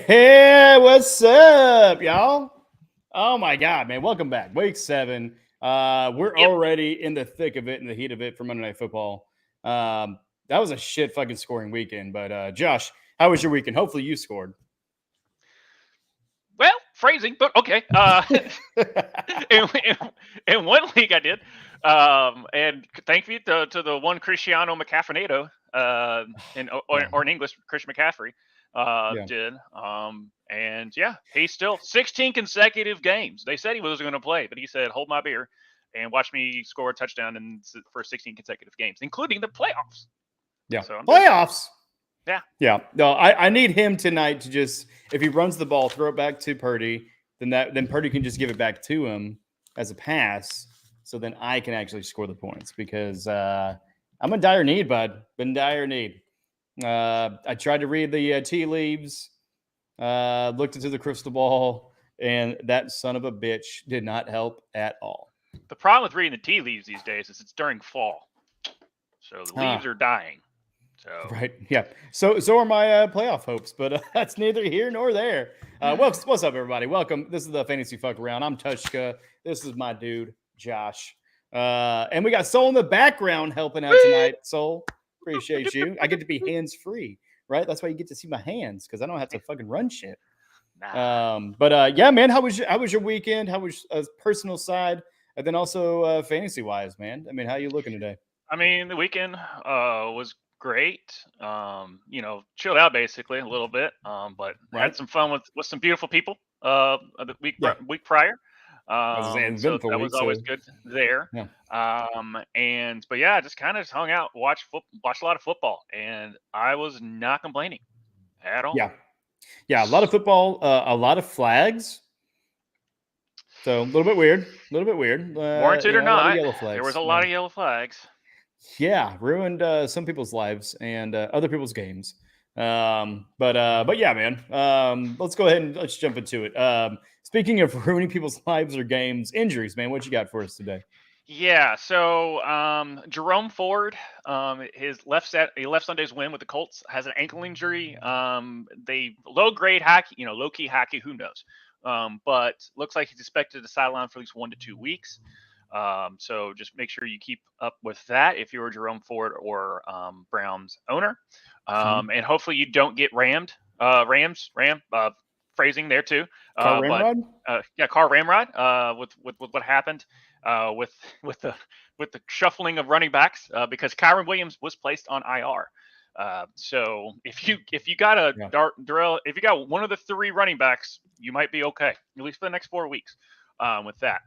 Hey, what's up, y'all? Oh my God, man! Welcome back, Week 7. We're Yep. already in the thick of it, in the heat of it for Monday Night Football. That was a shit fucking scoring weekend. But Josh, how was your weekend? Hopefully, you scored. Well, phrasing, but okay. In one league I did, and thank you to the one Cristiano McCaffrey, or in English, Chris McCaffrey, Yeah. did. And yeah, he's still 16 consecutive games. They said he was going to play, but he said, "Hold my beer," and watch me score a touchdown for 16 consecutive games, including the playoffs. Yeah. So I'm good. Playoffs. Yeah. Yeah. No, I need him tonight to just, if he runs the ball, throw it back to Purdy. Then Purdy can just give it back to him as a pass. So then I can actually score the points because I'm in dire need, bud. Been dire need. I tried to read the tea leaves, looked into the crystal ball, and that son of a bitch did not help at all. The problem with reading the tea leaves these days is it's during fall, so the leaves are dying. So Right. Yeah. So are my playoff hopes, but that's neither here nor there. What's up, everybody? Welcome. This is the Fantasy Fuck Around. I'm Tvshka. This is my dude, Josh. And we got Soul in the background helping out tonight. Soul, appreciate you. I get to be hands free, right? That's why you get to see my hands because I don't have to fucking run shit. nah. But yeah, man, how was your weekend? How was personal side, and then also fantasy wise, man? I mean, how you looking today? I mean, the weekend was great. Chilled out basically a little bit. But Right? had some fun with some beautiful people. The Yeah. week prior. I was saying it's been So for a that week, was so always good there. yeah. But yeah, just kind of hung out, watched a lot of football, and I was not complaining at all. Yeah. Yeah, a lot of football, a lot of flags. So a little bit weird. A little bit weird. Warranted or A lot of not, yellow there was flags. a Yeah. lot of yellow flags. Yeah, ruined some people's lives and other people's games. But yeah, man. Let's go ahead and let's jump into it. Speaking of ruining people's lives or games, injuries, man. What you got for us today? Yeah, so Jerome Ford, he left Sunday's win with the Colts, has an ankle injury. They low grade hacky, low key hacky, who knows? But looks like he's expected to sideline for at least 1 to 2 weeks. So just make sure you keep up with that if you're a Jerome Ford or Browns owner, Mhm. and hopefully you don't get rammed. Phrasing there too. Car But ramrod? yeah, car ramrod. With what happened with with the with the shuffling of running backs because Kyron Williams was placed on IR. So if you got a Yeah. Darrell, if you got one of the three running backs, you might be okay at least for the next 4 weeks with that.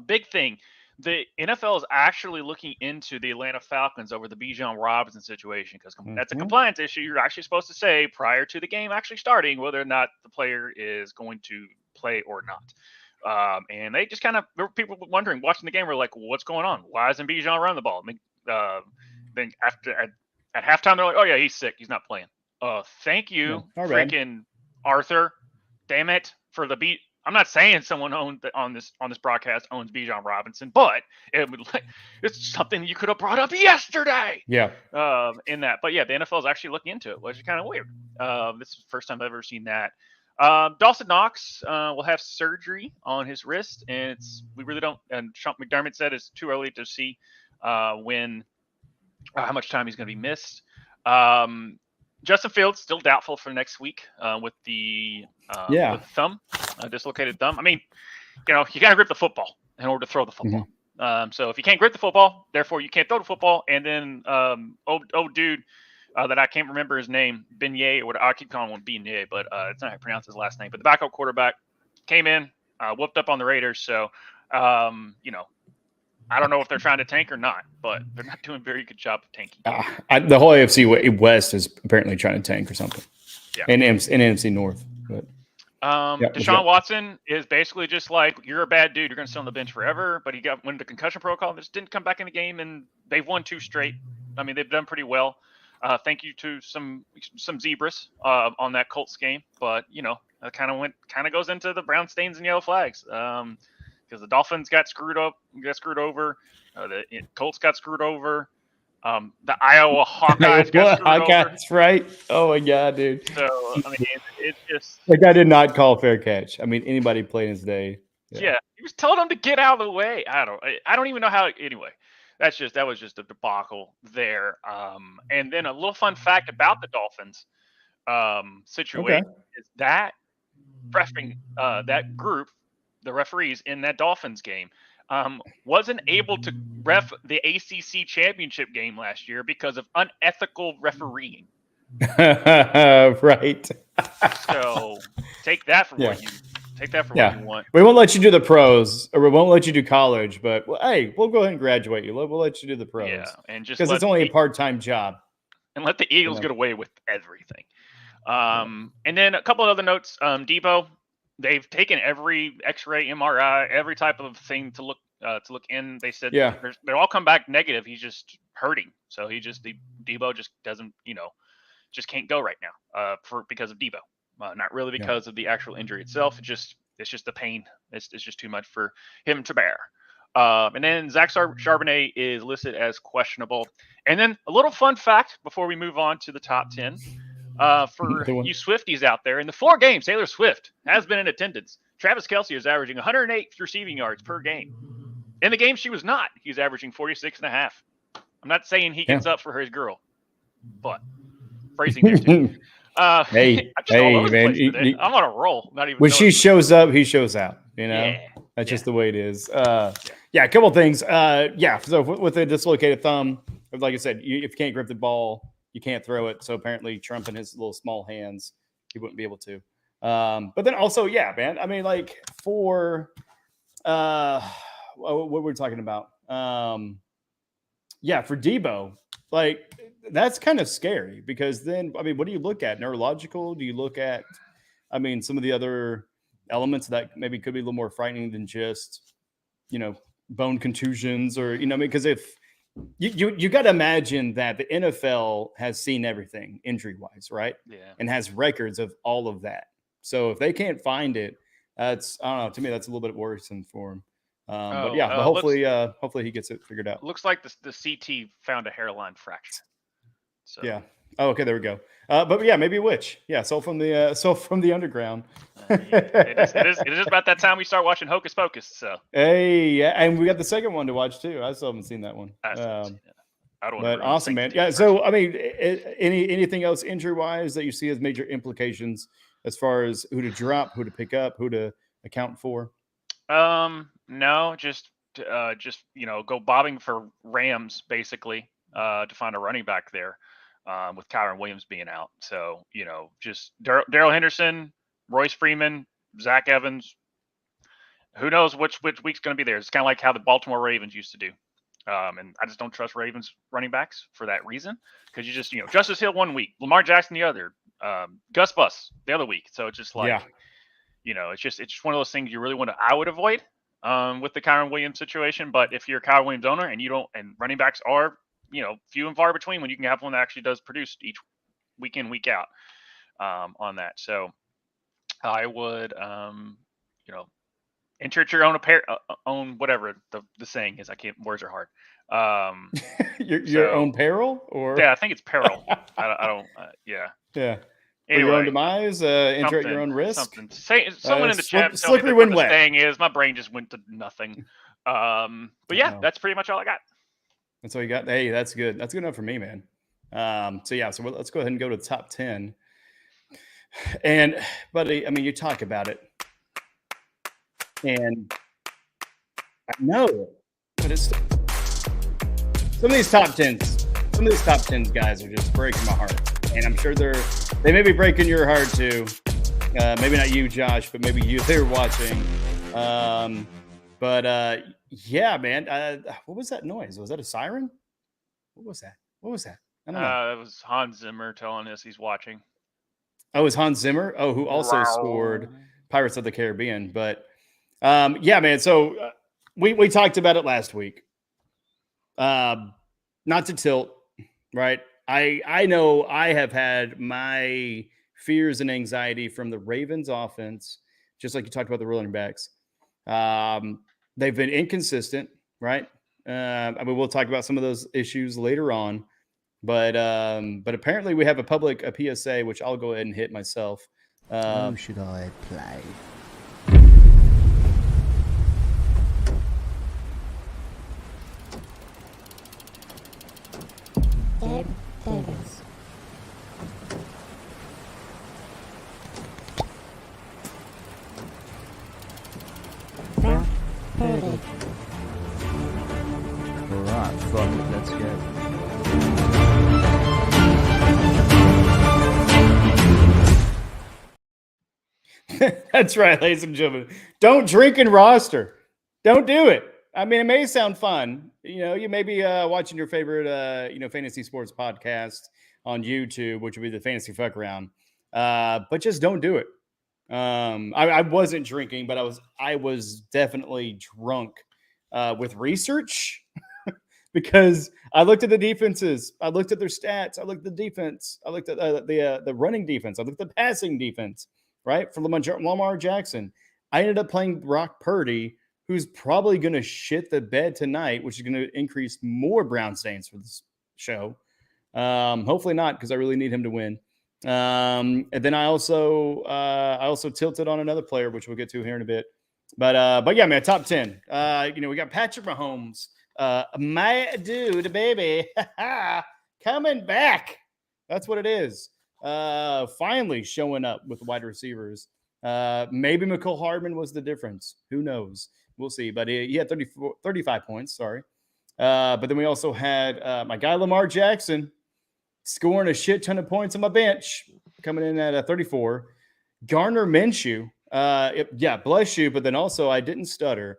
Big thing. The NFL is actually looking into the Atlanta Falcons over the Bijan Robinson situation because that's a Mhm. compliance issue. You're actually supposed to say prior to the game actually starting whether or not the player is going to play or not. And they just kind of, there were people wondering, watching the game, were like, what's going on? Why isn't Bijan running the ball? I mean, then at halftime, they're like, oh, yeah, he's sick. He's not playing. Thank Yeah. you, All right. freaking Arthur. Damn it, for the beat. I'm not saying someone on this broadcast owns Bijan Robinson, but it's something you could have brought up yesterday. Yeah. In that, but yeah, the NFL is actually looking into it, which is kind of weird. This is the first time I've ever seen that. Dawson Knox will have surgery on his wrist, and we really don't. And Sean McDermott said it's too early to see when how much time he's going to be missed. Justin Fields still doubtful for next week with the Yeah. thumb, dislocated thumb. I mean, you got to grip the football in order to throw the football. So if you can't grip the football, therefore you can't throw the football. And then old dude that I can't remember his name, Beignet, or what I keep calling him Beignet, but it's not how you pronounce his last name. But the backup quarterback came in, whooped up on the Raiders. So I don't know if they're trying to tank or not, but they're not doing a very good job of tanking. The whole AFC West is apparently trying to tank or something. Yeah. In NFC North. But Deshaun Watson is basically just like, you're a bad dude. You're going to sit on the bench forever. But he went into concussion protocol. Just didn't come back in the game, and they've won 2 straight. I mean, they've done pretty well. Thank you to some zebras on that Colts game, but that kind of goes into the brown stains and yellow flags because the Dolphins got screwed over, the Colts got screwed over. The Iowa Hawkeyes got screwed over. Hawkeyes, right? Oh my god, dude! So I mean, it's just That guy did not call fair catch. I mean, anybody playing his day. yeah. He was telling them to get out of the way. I don't even know how. Anyway, that was just a debacle there. And then a little fun fact about the Dolphins situation is that that group, the referees in that Dolphins game, wasn't able to ref the ACC championship game last year because of unethical refereeing. Right. So take that for what you want. We won't let you do the pros, or we won't let you do college, but hey, we'll go ahead and graduate you. We'll let you do the pros. Yeah, and just because it's only a part-time job. And let the Eagles get away with everything. And then a couple of other notes. Debo, they've taken every X-ray, MRI, every type of thing to look in. They said they all come back negative. He's just hurting, so Debo just doesn't, just can't go right now because of Debo. Not really because of the actual injury itself. It's just the pain. It's just too much for him to bear. And then Zach Charbonnet is listed as questionable. And then a little fun fact before we move on to the top 10. For you Swifties out there, in the 4 games Taylor Swift has been in attendance, Travis Kelce is averaging 108 receiving yards per game. In the game she was not, he's averaging 46.5. I'm not saying he gets up for his girl, but phrasing there too. Hey, man, I'm on a roll. Not even when she shows up, he shows out. That's just the way it is. A couple things. So with a dislocated thumb, like I said, if you can't grip the ball, you can't throw it. So apparently Trump in his little small hands, he wouldn't be able to. But then also, man, I mean, like for what we're talking about. For Debo, like that's kind of scary because then, I mean, what do you look at? Neurological? Do you look at, I mean, some of the other elements that maybe could be a little more frightening than just, bone contusions or, because if you got to imagine that the NFL has seen everything injury wise, right? Yeah. And has records of all of that. So if they can't find it, that's, I don't know, to me, that's a little bit worrisome for him. But hopefully he gets it figured out. Looks like the CT found a hairline fracture. So. Yeah. Oh, okay. There we go. But maybe a witch. Yeah. Soul from the underground. It is about that time we start watching Hocus Pocus. So. Hey, yeah, and we got the second one to watch too. I still haven't seen that one. I don't but awesome, man. Yeah. So I mean, anything else injury wise that you see as major implications as far as who to drop, who to pick up, who to account for? No, just go bobbing for Rams basically to find a running back there. With Kyron Williams being out. So, just Darrell Henderson, Royce Freeman, Zach Evans. Who knows which week's going to be there. It's kind of like how the Baltimore Ravens used to do. And I just don't trust Ravens running backs for that reason. Because you just, Justice Hill 1 week, Lamar Jackson the other, Gus Bus the other week. So it's just like, it's just one of those things you really I would avoid with the Kyron Williams situation. But if you're a Kyron Williams owner and and running backs are, few and far between when you can have one that actually does produce each week in, week out on that. So I would, insert your own whatever the saying is. Words are hard. Your own peril, or I think it's peril. I don't. Yeah. Anyway, your own demise, enter at your own risk. Someone in the chat slippery when wet. The saying is, my brain just went to nothing. But that's pretty much all I got. That's all you got. Hey, that's good. That's good enough for me, man. So let's go ahead and go to the top 10. And, buddy, I mean, you talk about it, and I know, but it's some of these top 10s guys are just breaking my heart, and I'm sure they may be breaking your heart too. Maybe not you, Josh, but maybe you there watching. Yeah, man. What was that noise? Was that a siren? What was that? I don't know. It was Hans Zimmer telling us he's watching. Oh, it was Hans Zimmer? Oh, who also scored Pirates of the Caribbean. But man. So we talked about it last week. Not to tilt, right? I know I have had my fears and anxiety from the Ravens offense, just like you talked about the running backs. They've been inconsistent, right? I mean, we'll talk about some of those issues later on. But apparently we have a PSA, which I'll go ahead and hit myself. Who should I play? Davis. Brown Purdy. Alright, fuck it, let's go. That's right, ladies and gentlemen. Don't drink and roster. Don't do it. I mean, it may sound fun. You may be watching your favorite, fantasy sports podcast on YouTube, which would be the Fantasy Fuck Around. But just don't do it. I wasn't drinking, but I was definitely drunk with research because I looked at the defenses. I looked at their stats. I looked at the defense. I looked at the running defense. I looked at the passing defense. Right, for Lamar Jackson. I ended up playing Brock Purdy, who's probably going to shit the bed tonight, which is going to increase more Brown stains for this show. Hopefully not, because I really need him to win. And then I also tilted on another player, which we'll get to here in a bit. But yeah, man, top 10. We got Patrick Mahomes, my dude, baby, coming back. That's what it is. Finally showing up with wide receivers. Maybe McCole Hardman was the difference. Who knows? We'll see. But he had 35 points. Sorry. But then we also had my guy Lamar Jackson scoring a shit ton of points on my bench, coming in at 34. Gardner Minshew. Bless you. But then also I didn't stutter.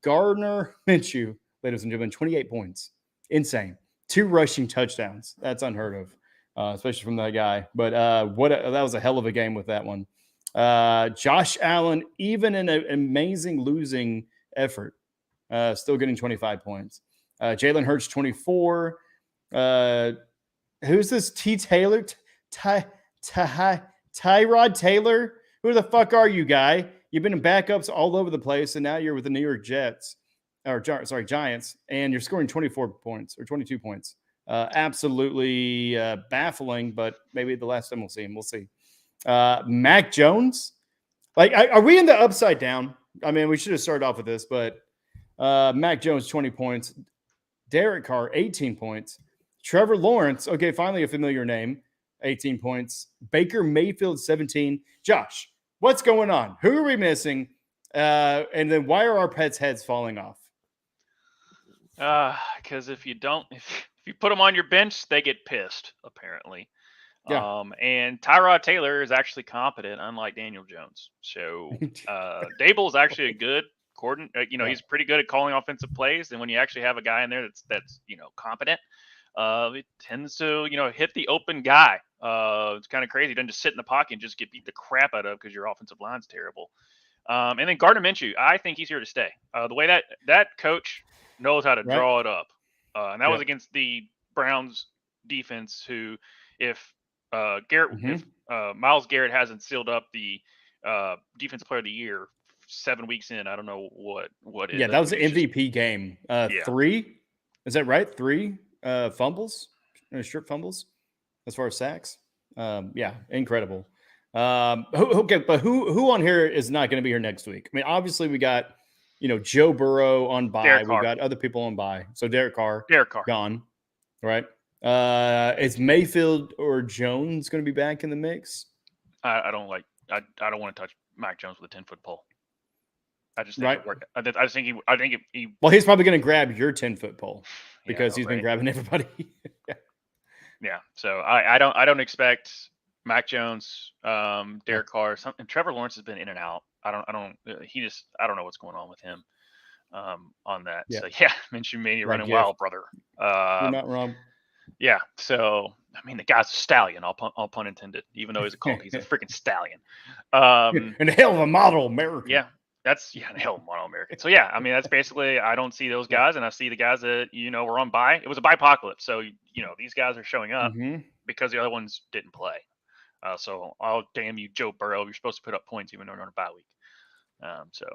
Gardner Minshew, ladies and gentlemen, 28 points. Insane. 2 rushing touchdowns. That's unheard of. Especially from that guy. But that was a hell of a game with that one. Josh Allen, even in an amazing losing effort, still getting 25 points. Jalen Hurts, 24. Who's this? Taylor? Tyrod Taylor? Who the fuck are you, guy? You've been in backups all over the place, and now you're with the New York Giants, and you're scoring 24 points or 22 points. Absolutely baffling, but maybe the last time we'll see him. We'll see. Mac Jones. Are we in the upside down? I mean, we should have started off with this, but Mac Jones, 20 points. Derek Carr, 18 points. Trevor Lawrence, okay, finally a familiar name, 18 points. Baker Mayfield, 17. Josh, what's going on? Who are we missing? And then why are our pets' heads falling off? Because if you put them on your bench, they get pissed, apparently. Yeah. And Tyrod Taylor is actually competent, unlike Daniel Jones. So Dable is actually a good coordinator. He's pretty good at calling offensive plays. And when you actually have a guy in there that's competent, it tends to hit the open guy. It's kind of crazy. He doesn't just sit in the pocket and just get beat the crap out of because your offensive line's terrible. And then Gardner Minshew, I think he's here to stay. The way that coach knows how to draw it up. And that was against the Browns defense, who, if Myles Garrett hasn't sealed up the defensive player of the year 7 weeks in, I don't know what is. Yeah, that was the MVP game. 3, is that right? 3 fumbles, strip fumbles, as far as sacks. Incredible. Okay, but who on here is not going to be here next week? I mean, obviously we got Joe Burrow on bye. We've got other people on bye. So Derek Carr gone, right? Is Mayfield or Jones going to be back in the mix? I don't want to touch Mac Jones with a 10-foot pole. I just think it worked. I think he. Well, he's probably going to grab your 10-foot pole because he's been grabbing everybody. Yeah. So I don't expect Mac Jones, Derek Carr, something. Trevor Lawrence has been in and out. I don't know what's going on with him on that. Yeah. So Minshew Mania running wild, brother. You're not wrong. Yeah. So I mean, the guy's a stallion, all pun intended. Even though he's a colt, he's a freaking stallion. And a hell of a model American. Yeah. That's a hell of a model American. So I mean, that's basically, I don't see those guys, and I see the guys that were on bye. It was a bye-pocalypse, so these guys are showing up because the other ones didn't play. So I'll damn you, Joe Burrow. You're supposed to put up points even though you're on a bye week. So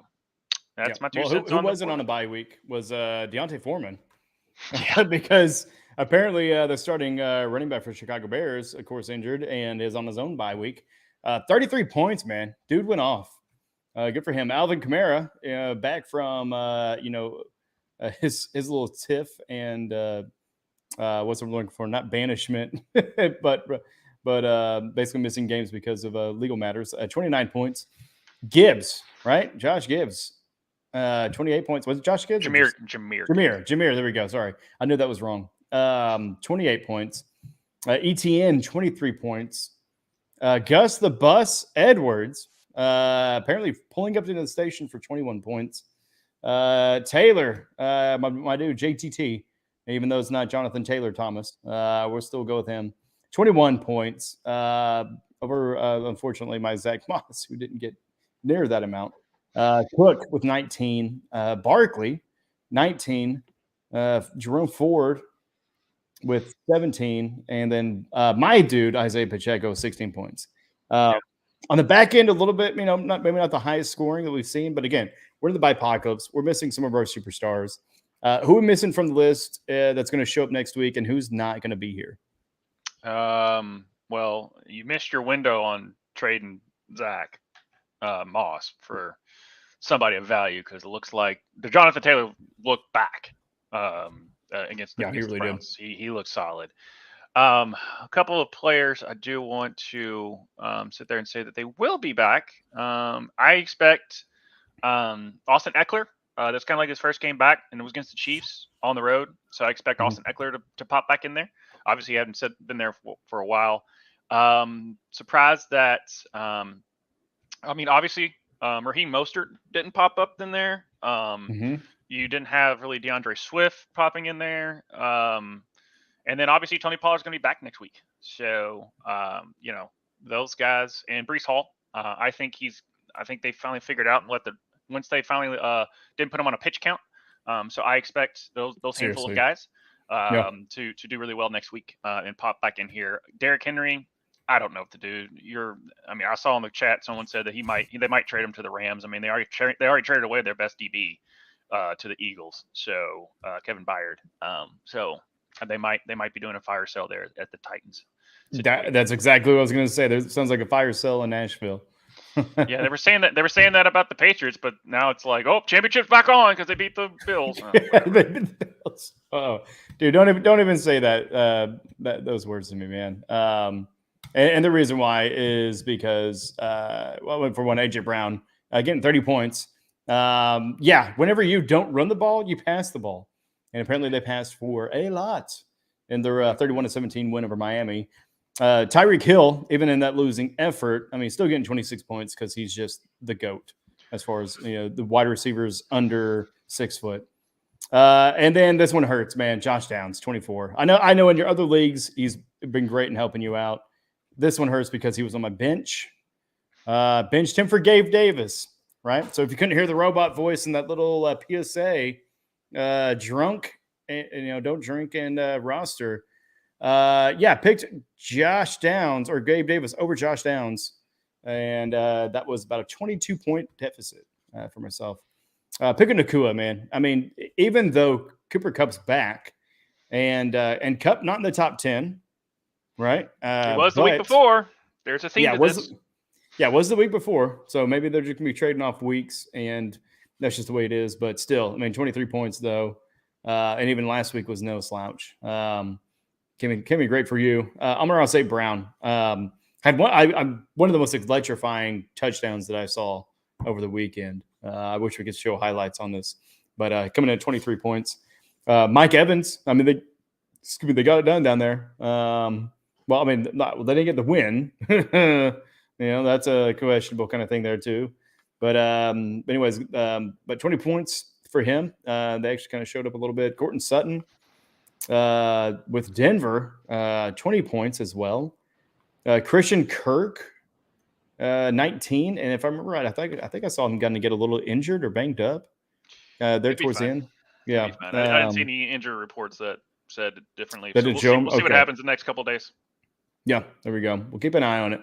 that's my 2 cents. Who wasn't on a bye week was Deontay Foreman. because apparently the starting running back for Chicago Bears, of course, injured and is on his own bye week. 33 points, man. Dude went off. Good for him. Alvin Kamara, back from his little tiff and what's I'm looking for? Not banishment, but basically missing games because of legal matters. 29 points. Gibbs, right? Josh Gibbs, 28 points. Was it Josh Gibbs? Jameer. There we go. Sorry, I knew that was wrong. 28 points. ETN, 23 points. Gus the Bus Edwards, apparently pulling up to the station for 21 points. Taylor, my dude, JTT, even though it's not Jonathan Taylor Thomas, we'll still go with him. 21 points over, unfortunately, my Zach Moss, who didn't get near that amount. Cook with 19. Barkley, 19. Jerome Ford with 17. And then my dude, Isaiah Pacheco, 16 points. On the back end, a little bit, maybe not the highest scoring that we've seen. But again, we're in the bipocalypse. We're missing some of our superstars. Who are we missing from the list that's going to show up next week, and who's not going to be here? Well, you missed your window on trading Zach Moss for somebody of value because it looks like the Jonathan Taylor looked back against the really Browns. He looked solid. A couple of players I do want to sit there and say that they will be back. I expect Austin Eckler. That's kind of like his first game back, and it was against the Chiefs on the road. So I expect Austin Eckler to pop back in there. Obviously, he hadn't been there for a while. Surprised that, obviously, Raheem Mostert didn't pop up in there. You didn't have really DeAndre Swift popping in there. And then obviously Tony Pollard's going to be back next week. So, those guys and Breece Hall, I think they finally figured out once they finally didn't put him on a pitch count. So I expect those handful of guys to do really well next week and pop back in here. Derrick Henry, I don't know what to do. I saw in the chat someone said that they might trade him to the Rams. I mean, they already traded away their best DB to the Eagles. So Kevin Byard. So they might be doing a fire sale there at the Titans. That's exactly what I was going to say. There sounds like a fire sale in Nashville. Yeah, they were saying that about the Patriots, but now it's like, championship's back on because they beat the Bills. Oh, dude, don't even say that those words to me, man. And the reason why is because for one, AJ Brown getting 30 points. Whenever you don't run the ball, you pass the ball, and apparently they passed for a lot in their 31-17 win over Miami. Tyreek Hill, even in that losing effort, still getting 26 points because he's just the GOAT as far as the wide receivers under 6 foot. And then this one hurts, man. Josh Downs, 24. I know in your other leagues he's been great in helping you out. This one hurts because he was on my bench. Benched him for Gabe Davis, right? So if you couldn't hear the robot voice in that little PSA, drunk, and don't drink and roster. Picked Josh Downs or Gabe Davis over Josh Downs, and that was about a 22-point deficit for myself. Picking Nakua, man. Even though Cooper Kupp's back, and Kupp not in the top 10, right? It was the week before. There's a theme to this. It was the week before, so maybe they're just going to be trading off weeks, and that's just the way it is. But still, 23 points, though, and even last week was no slouch. Can be great for you. Amon-Ra St. Brown had one of the most electrifying touchdowns that I saw over the weekend. I wish we could show highlights on this, but coming in at 23 points. Mike Evans, they got it done down there. They didn't get the win. That's a questionable kind of thing there too. But anyways, but 20 points for him. They actually kind of showed up a little bit. Courtland Sutton with Denver, 20 points as well. Christian Kirk, 19. And if I remember right, I think I saw him going to get a little injured or banged up there towards the end. Yeah. I didn't see any injury reports that said differently. So we'll see what happens in the next couple of days. Yeah, there we go. We'll keep an eye on it.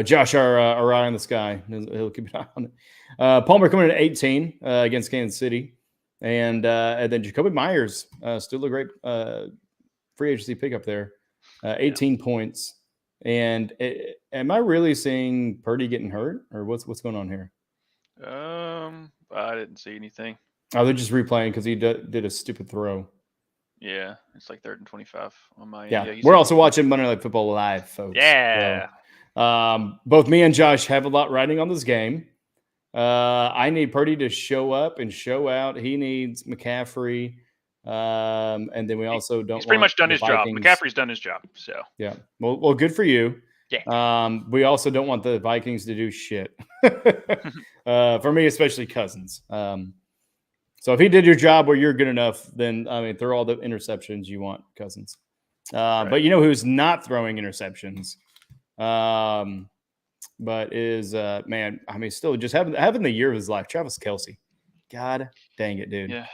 Josh, our eye on the sky, he'll keep an eye on it. Palmer coming in at 18 against Kansas City. And then Jacoby Myers, still a great free agency pickup there. 18 points. And am I really seeing Purdy getting hurt, or what's going on here? I didn't see anything. Oh, they're just replaying because he did a stupid throw. Yeah, it's like 3rd and 25 on my end. Yeah, we're also watching Monday Night Football live, folks. Yeah. So, both me and Josh have a lot riding on this game. I need Purdy to show up and show out. He needs McCaffrey. And then we also don't. He's pretty much done his Vikings. job. McCaffrey's done his job. So yeah. Well, good for you. Yeah. We also don't want the Vikings to do shit. For me, especially Cousins. So if he did your job where you're good enough, then throw all the interceptions you want, Cousins. Right. But you know who's not throwing interceptions? But is man, still just having the year of his life, Travis Kelce. God dang it, dude. Yeah.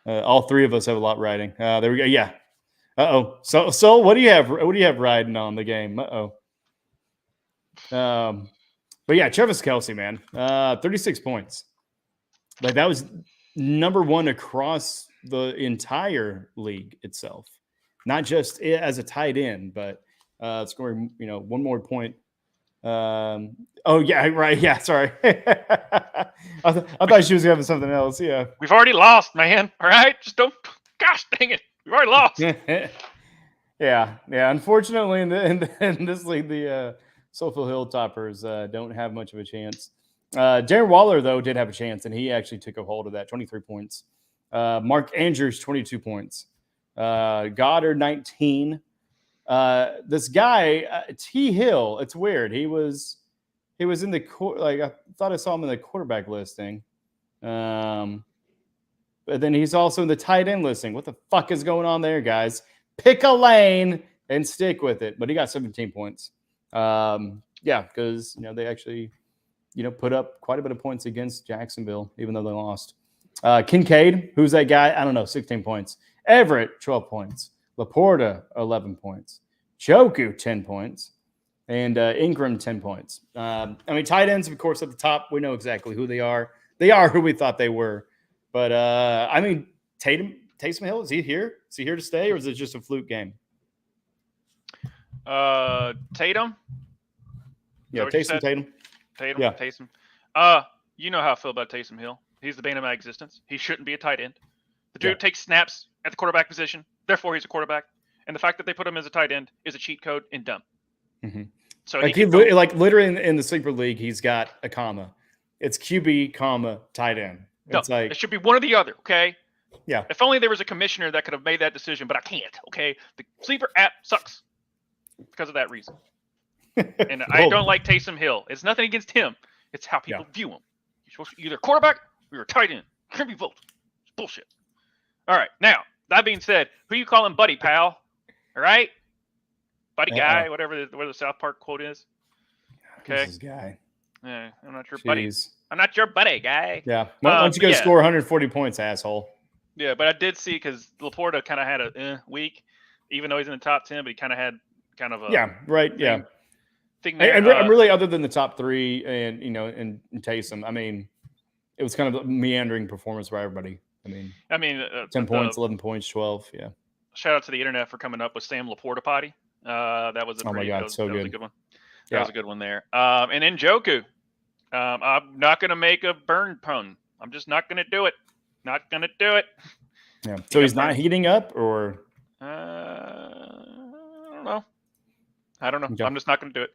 All three of us have a lot riding. There we go. Yeah. So what do you have? What do you have riding on the game? But yeah, Travis Kelce, man, 36 points. Like that was number one across the entire league itself, not just as a tight end, but scoring, one more point. Oh yeah, right. Yeah, sorry. I thought she was having something else. Yeah, we've already lost, man. All right, just don't. Gosh dang it, we've already lost. yeah. Unfortunately, in this league, the Soulful Hilltoppers don't have much of a chance. Darren Waller though did have a chance, and he actually took a hold of that. 23 points. Mark Andrews 22 points. Goddard 19. This guy T Hill, it's weird. He was in the I thought I saw him in the quarterback listing, but then he's also in the tight end listing. What the fuck is going on there, guys? Pick a lane and stick with it. But he got 17 points. Yeah, because they actually put up quite a bit of points against Jacksonville, even though they lost. Kincaid, who's that guy? I don't know, 16 points. Everett, 12 points. Laporta, 11 points. Joku, 10 points. And Ingram, 10 points. Tight ends, of course, at the top, we know exactly who they are. They are who we thought they were. But, Taysom Hill, is he here? Is he here to stay, or is it just a fluke game? Tatum? Yeah, Tatum. Yeah. Taysom. You know how I feel about Taysom Hill. He's the bane of my existence. He shouldn't be a tight end. The dude takes snaps at the quarterback position. Therefore, he's a quarterback. And the fact that they put him as a tight end is a cheat code and dumb. Mm-hmm. So literally in the sleeper league, he's got a comma. It's QB, comma, tight end. It's it should be one or the other, okay? Yeah. If only there was a commissioner that could have made that decision, but I can't, okay? The sleeper app sucks because of that reason. And I don't like Taysom Hill. It's nothing against him. It's how people view him. You're supposed to be either quarterback or you're a tight end. You can't be both. It's bullshit. All right. Now, that being said, who you calling buddy, pal? All right? Buddy guy, whatever the South Park quote is. Okay. This guy. Yeah, I'm not your buddy. Jeez. I'm not your buddy, guy. Yeah. Why don't you go score 140 points, asshole? Yeah, but I did see because Laporta kind of had a week, even though he's in the top 10, but he kind of had kind of a thing there. And really, other than the top three and and Taysom, it was kind of a meandering performance by everybody. 10 points, 11 points, 12. Yeah. Shout out to the internet for coming up with Sam Laporta potty. That was a my God, that so was good. a good one. That was a good one there. And then Joku. I'm not going to make a burn pun. I'm just not going to do it. Not going to do it. Yeah. So he's not heating up, or? I don't know. Okay. I'm just not going to do it.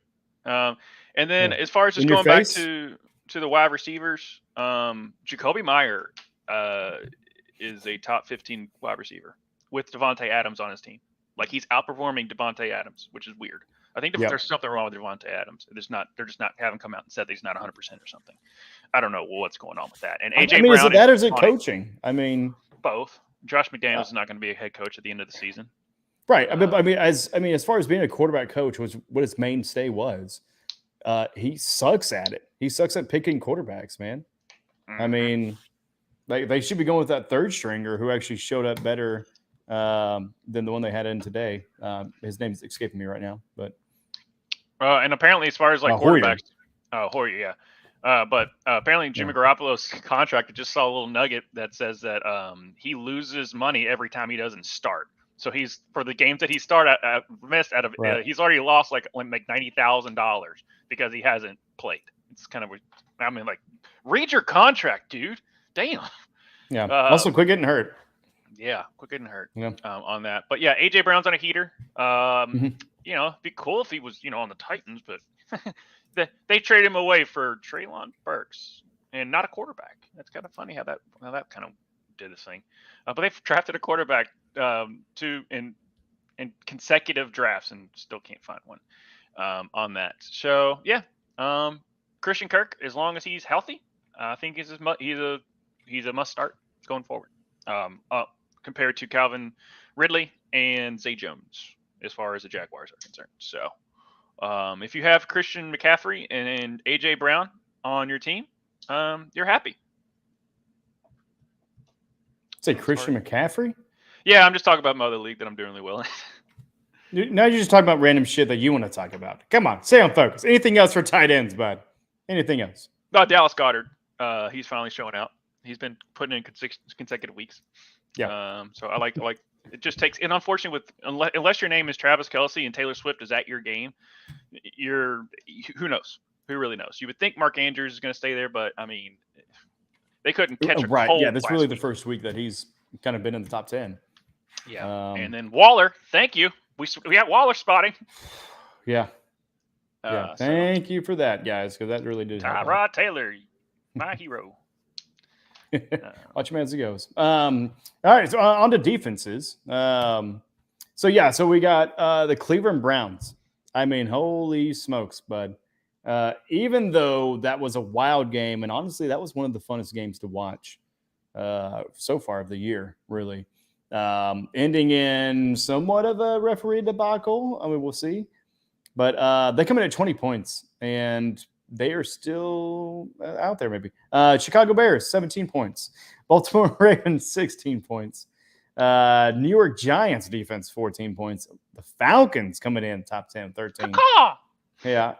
And then as far as just going back to the wide receivers, Jacoby Meyer is a top 15 wide receiver with Devontae Adams on his team. Like, he's outperforming Devontae Adams, which is weird. I think there's something wrong with Devontae Adams. They're just not haven't come out and said that he's not 100% or something. I don't know what's going on with that. And AJ Brown, is it that or is it coaching? Both. Josh McDaniels is not going to be a head coach at the end of the season. Right. As far as being a quarterback coach, was what his mainstay was. He sucks at it. He sucks at picking quarterbacks, man. Mm-hmm. They should be going with that third stringer who actually showed up better than the one they had in today. His name's escaping me right now, but and apparently, as far as like quarterbacks, Hoyer, But apparently Jimmy Yeah. Garoppolo's contract, I just saw a little nugget that says that he loses money every time he doesn't start. So he's for the games that he missed out of Right. he's already lost like $90,000 because he hasn't played. It's kind of I mean like read your contract, dude. Damn. Yeah. Also, quit getting hurt. Yeah, quit getting hurt. Yeah. On that. But yeah, AJ Brown's on a heater. Mhm. You know, it'd be cool if he was on the Titans, but they trade him away for Treylon Burks and not a quarterback. That's kind of funny how that kind of did this thing. But they've drafted a quarterback in consecutive drafts and still can't find one on that. So yeah, Christian Kirk, as long as he's healthy, I think he's a must start going forward. Compared to Calvin Ridley and Zay Jones, as far as the Jaguars are concerned. So, if you have Christian McCaffrey and AJ Brown on your team, you're happy. Say Christian McCaffrey? Yeah, I'm just talking about my other league that I'm doing really well in. Now you're just talking about random shit that you want to talk about. Come on, stay on focus. Anything else for tight ends, bud? Anything else? Dallas Goedert. He's finally showing out. He's been putting in consecutive weeks. Yeah. So I like it just takes, and unfortunately unless your name is Travis Kelce and Taylor Swift is at your game, who knows? Who really knows? You would think Mark Andrews is going to stay there, but I mean, they couldn't catch a right. cold. Yeah, that's really the week. first week that he's kind of been in the top 10. Yeah. And then Waller, thank you. We got Waller spotting. Yeah. Yeah. Thank you for that, guys, because that really did help. Tyrod Taylor, my hero. Watch your man as he goes. All right, so on to defenses. So we got the Cleveland Browns. I mean, holy smokes, bud. Even though that was a wild game, and honestly, that was one of the funnest games to watch so far of the year, really. Ending in somewhat of a referee debacle. I mean, we'll see. But they come in at 20 points, and they are still out there, maybe. Chicago Bears, 17 points. Baltimore Ravens, 16 points. New York Giants defense, 14 points. The Falcons coming in top 10, 13. Caw-caw! Yeah.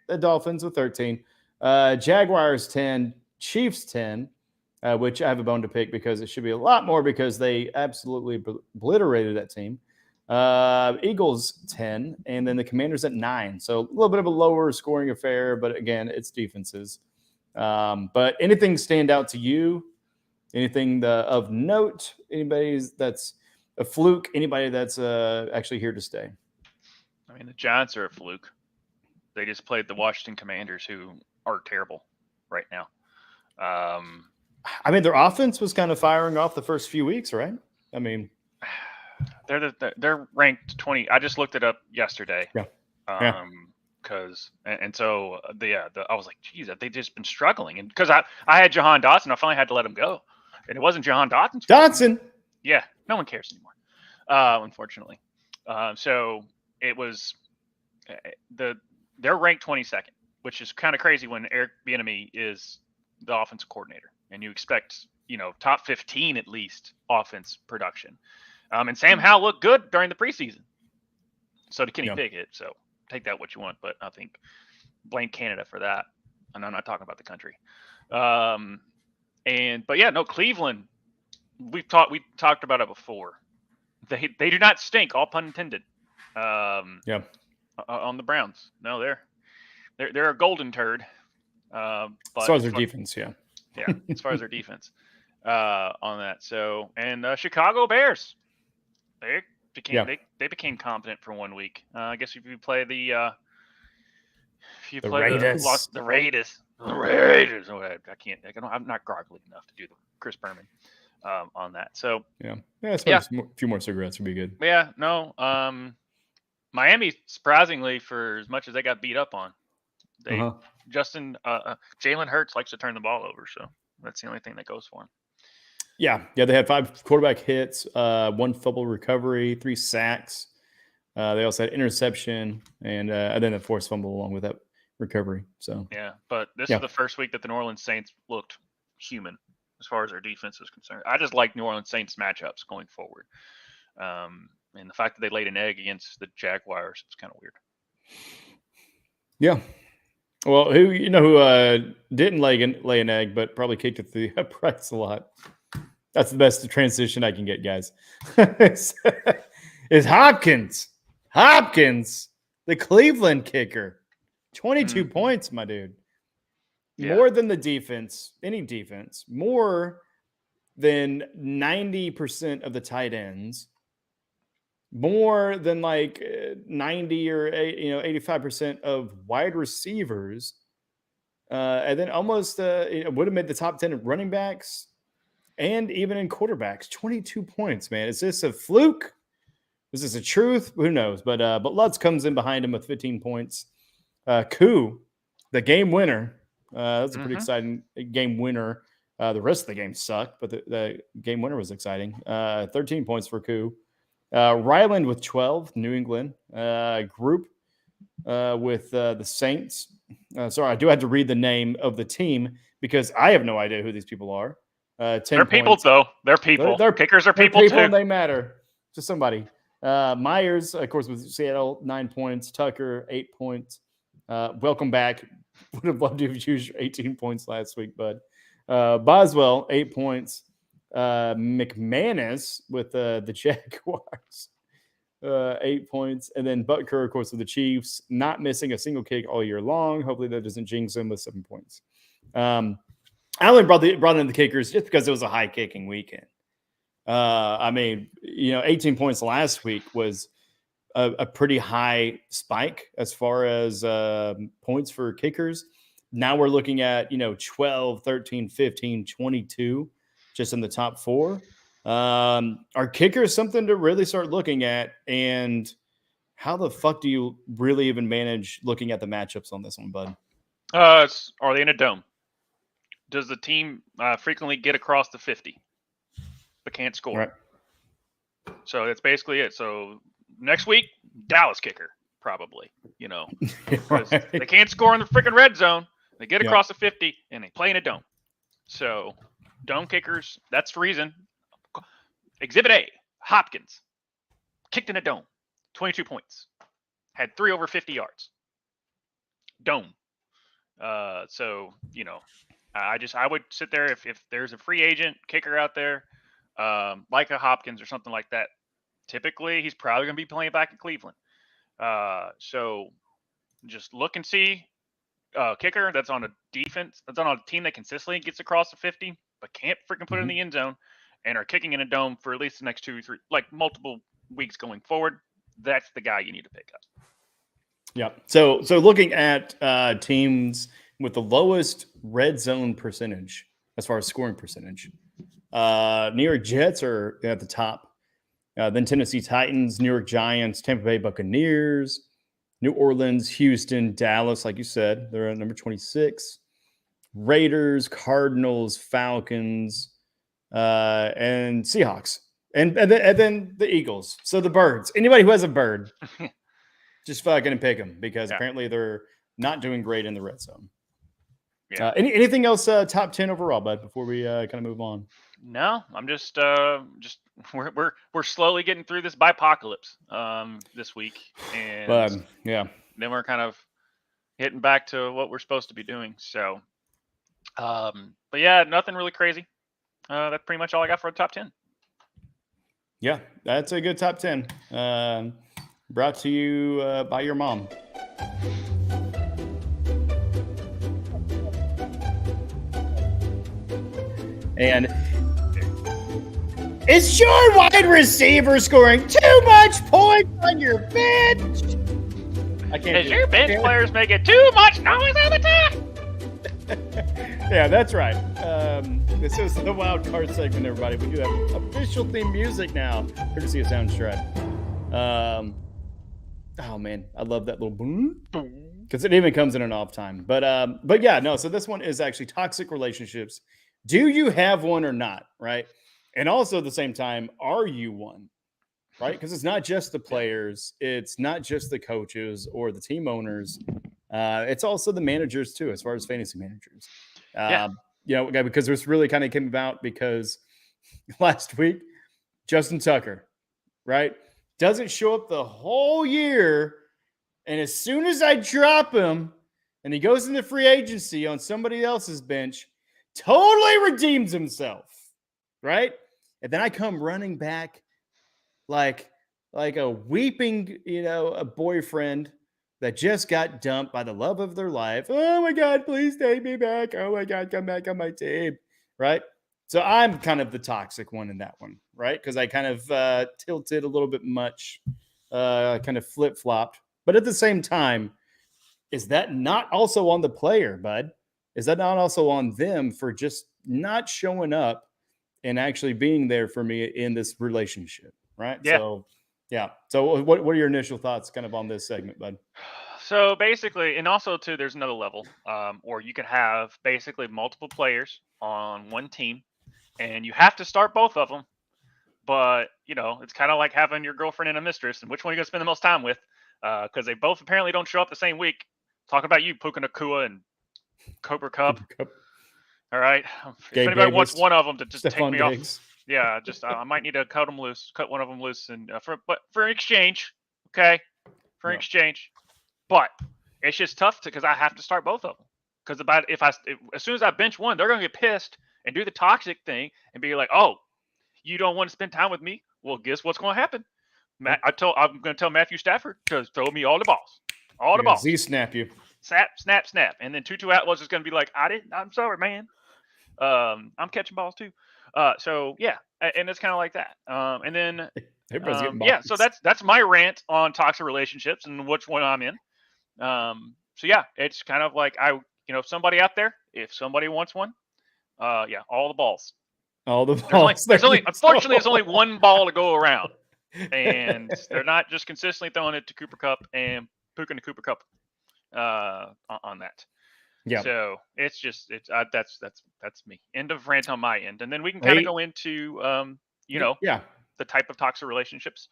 The Dolphins with 13. Jaguars, 10. Chiefs, 10, which I have a bone to pick because it should be a lot more because they absolutely obliterated that team. Eagles 10, and then the Commanders at 9. So a little bit of a lower scoring affair, but again, it's defenses. But anything stand out to you? Anything of note? Anybody that's a fluke? Anybody that's actually here to stay? I mean, the Giants are a fluke. They just played the Washington Commanders, who are terrible right now. I mean, their offense was kind of firing off the first few weeks, right? I mean, they're ranked 20. I just looked it up yesterday. Yeah. Because so I was like, geez, they've just been struggling, and because I had Jahan Dotson, I finally had to let him go, and it wasn't Jahan Dotson's fault. Dotson. Yeah, no one cares anymore, unfortunately. So it was they're ranked 22nd, which is kind of crazy when Eric Bieniemy is the offensive coordinator, and you expect top 15 at least offense production. And Sam Howell looked good during the preseason. So did Kenny Pickett. So take that what you want, but I think blame Canada for that. And I'm not talking about the country. Cleveland. We talked about it before. They do not stink, all pun intended. On the Browns. No, they're a golden turd. But as far as their defense, yeah, as far as their defense on that. So and Chicago Bears. They became competent for 1 week. I guess if you play the Raiders. The Raiders. Oh, I'm not groggly enough to do the Chris Berman on that. So a few more cigarettes would be good. Yeah, no. Miami, surprisingly, for as much as they got beat up on, Jalen Hurts likes to turn the ball over, so that's the only thing that goes for him. Yeah, they had 5 quarterback hits, 1 fumble recovery, 3 sacks. They also had interception and then a forced fumble along with that recovery. So but this is the first week that the New Orleans Saints looked human as far as their defense is concerned. I just like New Orleans Saints matchups going forward, and the fact that they laid an egg against the Jaguars was kind of weird. Yeah. Well, who didn't lay an egg, but probably kicked it to the uprights a lot. That's the best transition I can get, guys. Is Hopkins. Hopkins, the Cleveland kicker. 22 points, my dude. Yeah. More than the defense, any defense, more than 90% of the tight ends, more than like 90 or 85% of wide receivers, and then almost would have made the top 10 of running backs and even in quarterbacks. 22 points, man. Is this a fluke? Is this a truth? Who knows? But Lutz comes in behind him with 15 points. Koo, the game winner. That's a pretty exciting game winner. The rest of the game sucked, but the game winner was exciting. 13 points for Koo. Ryland with 12, New England. Group with the Saints. Sorry, I do have to read the name of the team because I have no idea who these people are. 10 They're people, though. They're people. They're Kickers are people, people too. and they matter to somebody. Myers, of course, with Seattle, 9 points. Tucker, 8 points. Welcome back. Would have loved to have used 18 points last week, but Boswell, 8 points. McManus with the Jaguars, 8 points. And then Butker, of course, with the Chiefs, not missing a single kick all year long. Hopefully that doesn't jinx him with 7 points. I only brought in the kickers just because it was a high kicking weekend. 18 points last week was a pretty high spike as far as points for kickers. Now we're looking at, 12, 13, 15, 22 just in the top 4. Are kickers something to really start looking at? And how the fuck do you really even manage looking at the matchups on this one, bud? Are they in a dome? Does the team frequently get across the 50 but can't score? Right. So that's basically it. So next week, Dallas kicker, probably, because Right. they can't score in the freaking red zone. They get across the 50 and they play in a dome. So dome kickers, that's the reason. Exhibit A, Hopkins, kicked in a dome, 22 points, had 3 over 50 yards. Dome. I would sit there if there's a free agent kicker out there, like a Hopkins or something like that. Typically, he's probably going to be playing back in Cleveland. So just look and see kicker that's on a defense, that's on a team that consistently gets across the 50, but can't freaking put it in the end zone and are kicking in a dome for at least the next 2 or 3, like multiple weeks going forward. That's the guy you need to pick up. Yeah. So looking at teams with the lowest red zone percentage as far as scoring percentage, New York Jets are at the top. Then Tennessee Titans, New York Giants, Tampa Bay Buccaneers, New Orleans, Houston, Dallas, like you said, they're at number 26. Raiders, Cardinals, Falcons, and Seahawks. And then the Eagles. So the birds. Anybody who has a bird, just fucking pick them because apparently they're not doing great in the red zone. Yeah. Anything else top 10 overall, bud, before we kind of move on? No, I'm just we're slowly getting through this bipocalypse this week, and then we're kind of hitting back to what we're supposed to be doing. So, but yeah, nothing really crazy. That's pretty much all I got for the top 10. Yeah, that's a good top 10. Brought to you by your mom. And is your wide receiver scoring too much points on your bench? I can't. Is your bench players making too much noise all the time? Yeah, that's right. This is the wild card segment, everybody. We do have official theme music now, courtesy of Soundstripe. Oh man, I love that little boom because it even comes in an off time. But yeah, no. So this one is actually toxic relationships. Do you have one or not? Right. And also at the same time, are you one? Right. Because it's not just the players. It's not just the coaches or the team owners. It's also the managers too, as far as fantasy managers. Because this really kind of came about because last week, Justin Tucker, right, doesn't show up the whole year. And as soon as I drop him, and he goes into free agency on somebody else's bench, totally redeems himself, right? And then I come running back like a weeping, a boyfriend that just got dumped by the love of their life. Oh my God, please take me back. Oh my God, come back on my team, right? So I'm kind of the toxic one in that one, right? Because I kind of tilted a little bit much, kind of flip-flopped. But at the same time, is that not also on the player, bud? Is that not also on them for just not showing up and actually being there for me in this relationship, right? Yeah. So, yeah. So what are your initial thoughts kind of on this segment, bud? So basically, and also too, there's another level, or you could have basically multiple players on one team, and you have to start both of them. But it's kind of like having your girlfriend and a mistress, and which one are you gonna spend the most time with? Because they both apparently don't show up the same week. Talk about you, Puka Nakua and Cobra Cup. All right, if anybody wants one of them to just take me off, yeah, just I might need to cut one of them loose, and for exchange, okay, exchange. But it's just tough because I have to start both of them. Because as soon as I bench one, they're gonna get pissed and do the toxic thing and be like, "Oh, you don't want to spend time with me? Well, guess what's going to happen? I'm going to tell Matthew Stafford to throw me all the balls, Z-snap you. Snap, and then Tutu Atwell's is going to be like, I'm sorry, man. I'm catching balls too. So yeah, and it's kind of like that. And then everybody's getting balls. Yeah, so that's my rant on toxic relationships and which one I'm in. So yeah, it's kind of like somebody out there, if somebody wants one, yeah, all the balls. All the balls. Unfortunately, there's only one ball to go around, and they're not just consistently throwing it to Cooper Cup and Puka and Cooper Cup on that. Yeah. So it's that's me. End of rant on my end, and then we can kind of go into the type of toxic relationships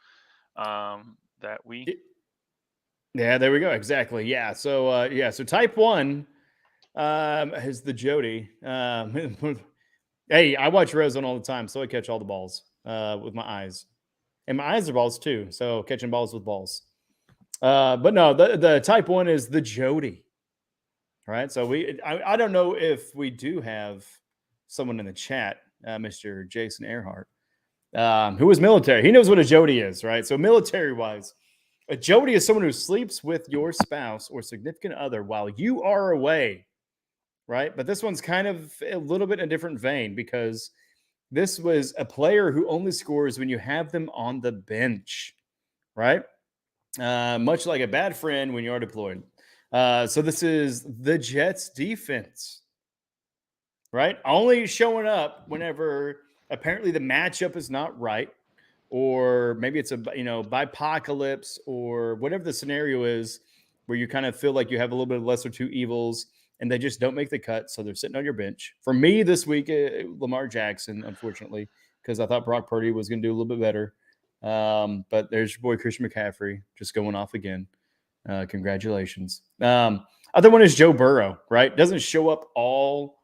that we. Yeah, there we go. Exactly. Yeah. So so type 1 is the Jody. Hey, I watch Red Zone all the time, so I catch all the balls with my eyes. And my eyes are balls too, so catching balls with balls. But no, the type 1 is the Jody. All right, so I don't know if we do have someone in the chat, Mr. Jason Earhart, who is military. He knows what a Jody is, right? So military-wise, a Jody is someone who sleeps with your spouse or significant other while you are away. Right. But this one's kind of a little bit in a different vein because this was a player who only scores when you have them on the bench. Right. Much like a bad friend when you are deployed. So this is the Jets defense. Right. Only showing up whenever apparently the matchup is not right. Or maybe it's a, bipocalypse or whatever the scenario is where you kind of feel like you have a little bit of lesser two evils. And they just don't make the cut, so they're sitting on your bench. For me this week, Lamar Jackson, unfortunately, because I thought Brock Purdy was going to do a little bit better. But there's your boy Christian McCaffrey just going off again. Congratulations. Other one is Joe Burrow, right? Doesn't show up all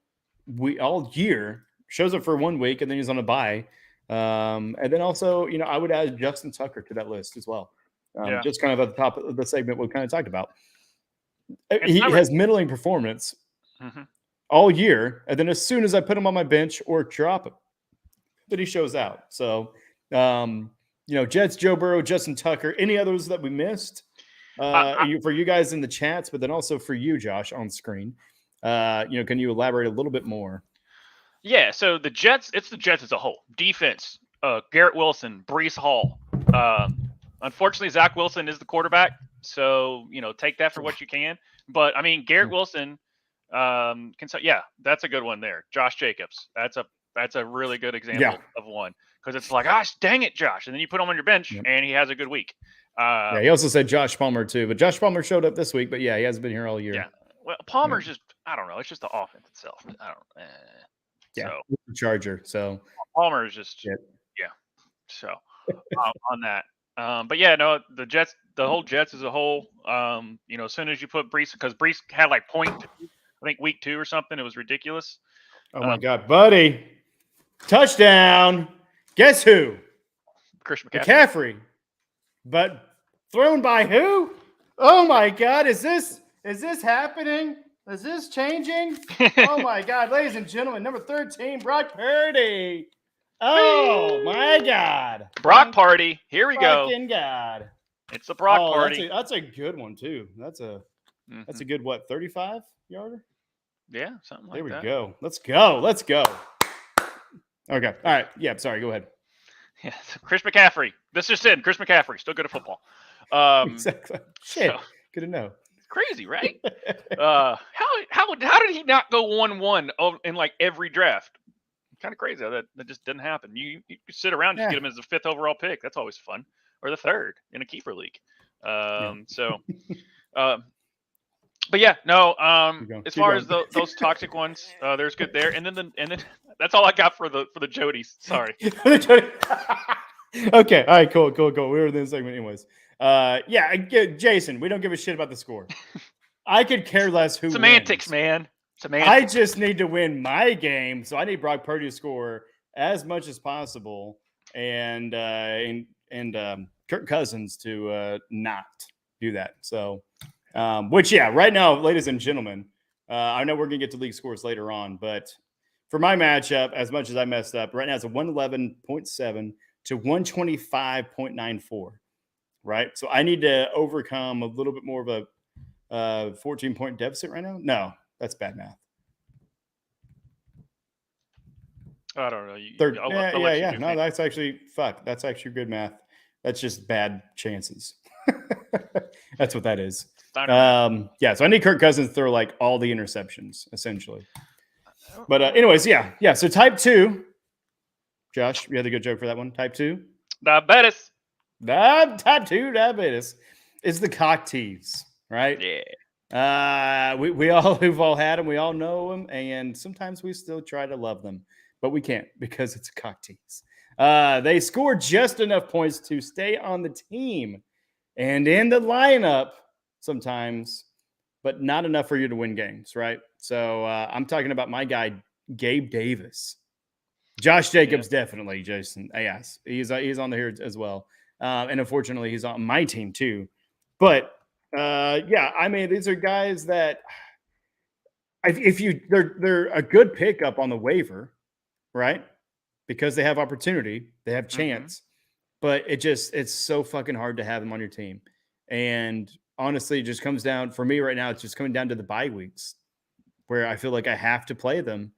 year. Shows up for 1 week, and then he's on a bye. And then also, I would add Justin Tucker to that list as well. Just kind of at the top of the segment we kind of talked about. He has middling performance all year, and then as soon as I put him on my bench or drop him, then he shows out. So, Jets, Joe Burrow, Justin Tucker, any others that we missed for you guys in the chats, but then also for you, Josh, on screen. Can you elaborate a little bit more? Yeah, so the Jets, it's the Jets as a whole. Defense, Garrett Wilson, Breece Hall. Unfortunately, Zach Wilson is the quarterback. So, take that for what you can. But, I mean, Garrett Wilson, that's a good one there. Josh Jacobs. That's a really good example of one. Because it's like, gosh, dang it, Josh. And then you put him on your bench, and he has a good week. He also said Josh Palmer, too. But Josh Palmer showed up this week. But, yeah, he hasn't been here all year. Yeah. Well, Palmer's just, I don't know. It's just the offense itself. I don't so. Charger. So Palmer is just, So, on that. But yeah, no, the whole Jets as a whole, as soon as you put Breece, because Breece had like I think week 2 or something, it was ridiculous. Oh my God, buddy. Touchdown. Guess who? Chris McCaffrey. But thrown by who? Oh my God, is this Is this happening? Is this changing? Oh my God, ladies and gentlemen, number 13, Brock Purdy. Oh my God. Brock party. Here we go. Fucking God. It's a Brock Oh, party. That's a good one too. That's a Mhm. good what, 35 yarder? Yeah, something like There we that. go. Let's go. Let's go. Okay. All right. Yeah, sorry. Go ahead. Yeah, Chris McCaffrey. This just in. Chris McCaffrey, still good at football. Exactly. Shit. so- Good to know. Crazy, right? How did he not go 1-1 in like every draft? Kind of crazy how that just didn't happen. You sit around, just Yeah. get him as the 5th overall pick. That's always fun, or the 3rd in a keeper league. But yeah, no. As far as those toxic ones, there's good there, and then that's all I got for the Jodies. Sorry. Okay. All right. Cool. We were in this segment anyways. Yeah. Jason, we don't give a shit about the score. I could care less who Semantics, wins. man. Semantics. I just need to win my game, so I need Brock Purdy to score as much as possible, and Kirk Cousins to not do that. So, which right now, ladies and gentlemen, I know we're gonna get to league scores later on, but for my matchup, as much as I messed up, right now it's a 111.7 to 125.94. Right, so I need to overcome a little bit more of a 14-point deficit right now. No, that's bad math. I don't know. Yeah. No, that's actually That's actually good math. That's just bad chances. That's what that is. Yeah. So I need Kirk Cousins to throw like all the interceptions, essentially. But anyways, yeah. So type 2, Josh, you had a good joke for that one. Type 2. Diabetes. Type 2 diabetes is the cock tease, right? Yeah. We've all had them. We all know them, and sometimes we still try to love them, but we can't because it's a cock tease. They score just enough points to stay on the team and in the lineup sometimes, but not enough for you to win games, right? So I'm talking about my guy Gabe Davis. Josh Jacobs, definitely, Jason. Yes, he's on here as well. And unfortunately, he's on my team too. But I mean, these are guys that they're a good pickup on the waiver, right? Because they have opportunity, they have chance. But it's so fucking hard to have them on your team. And honestly, it just comes down for me right now. It's just coming down to the bye weeks where I feel like I have to play them.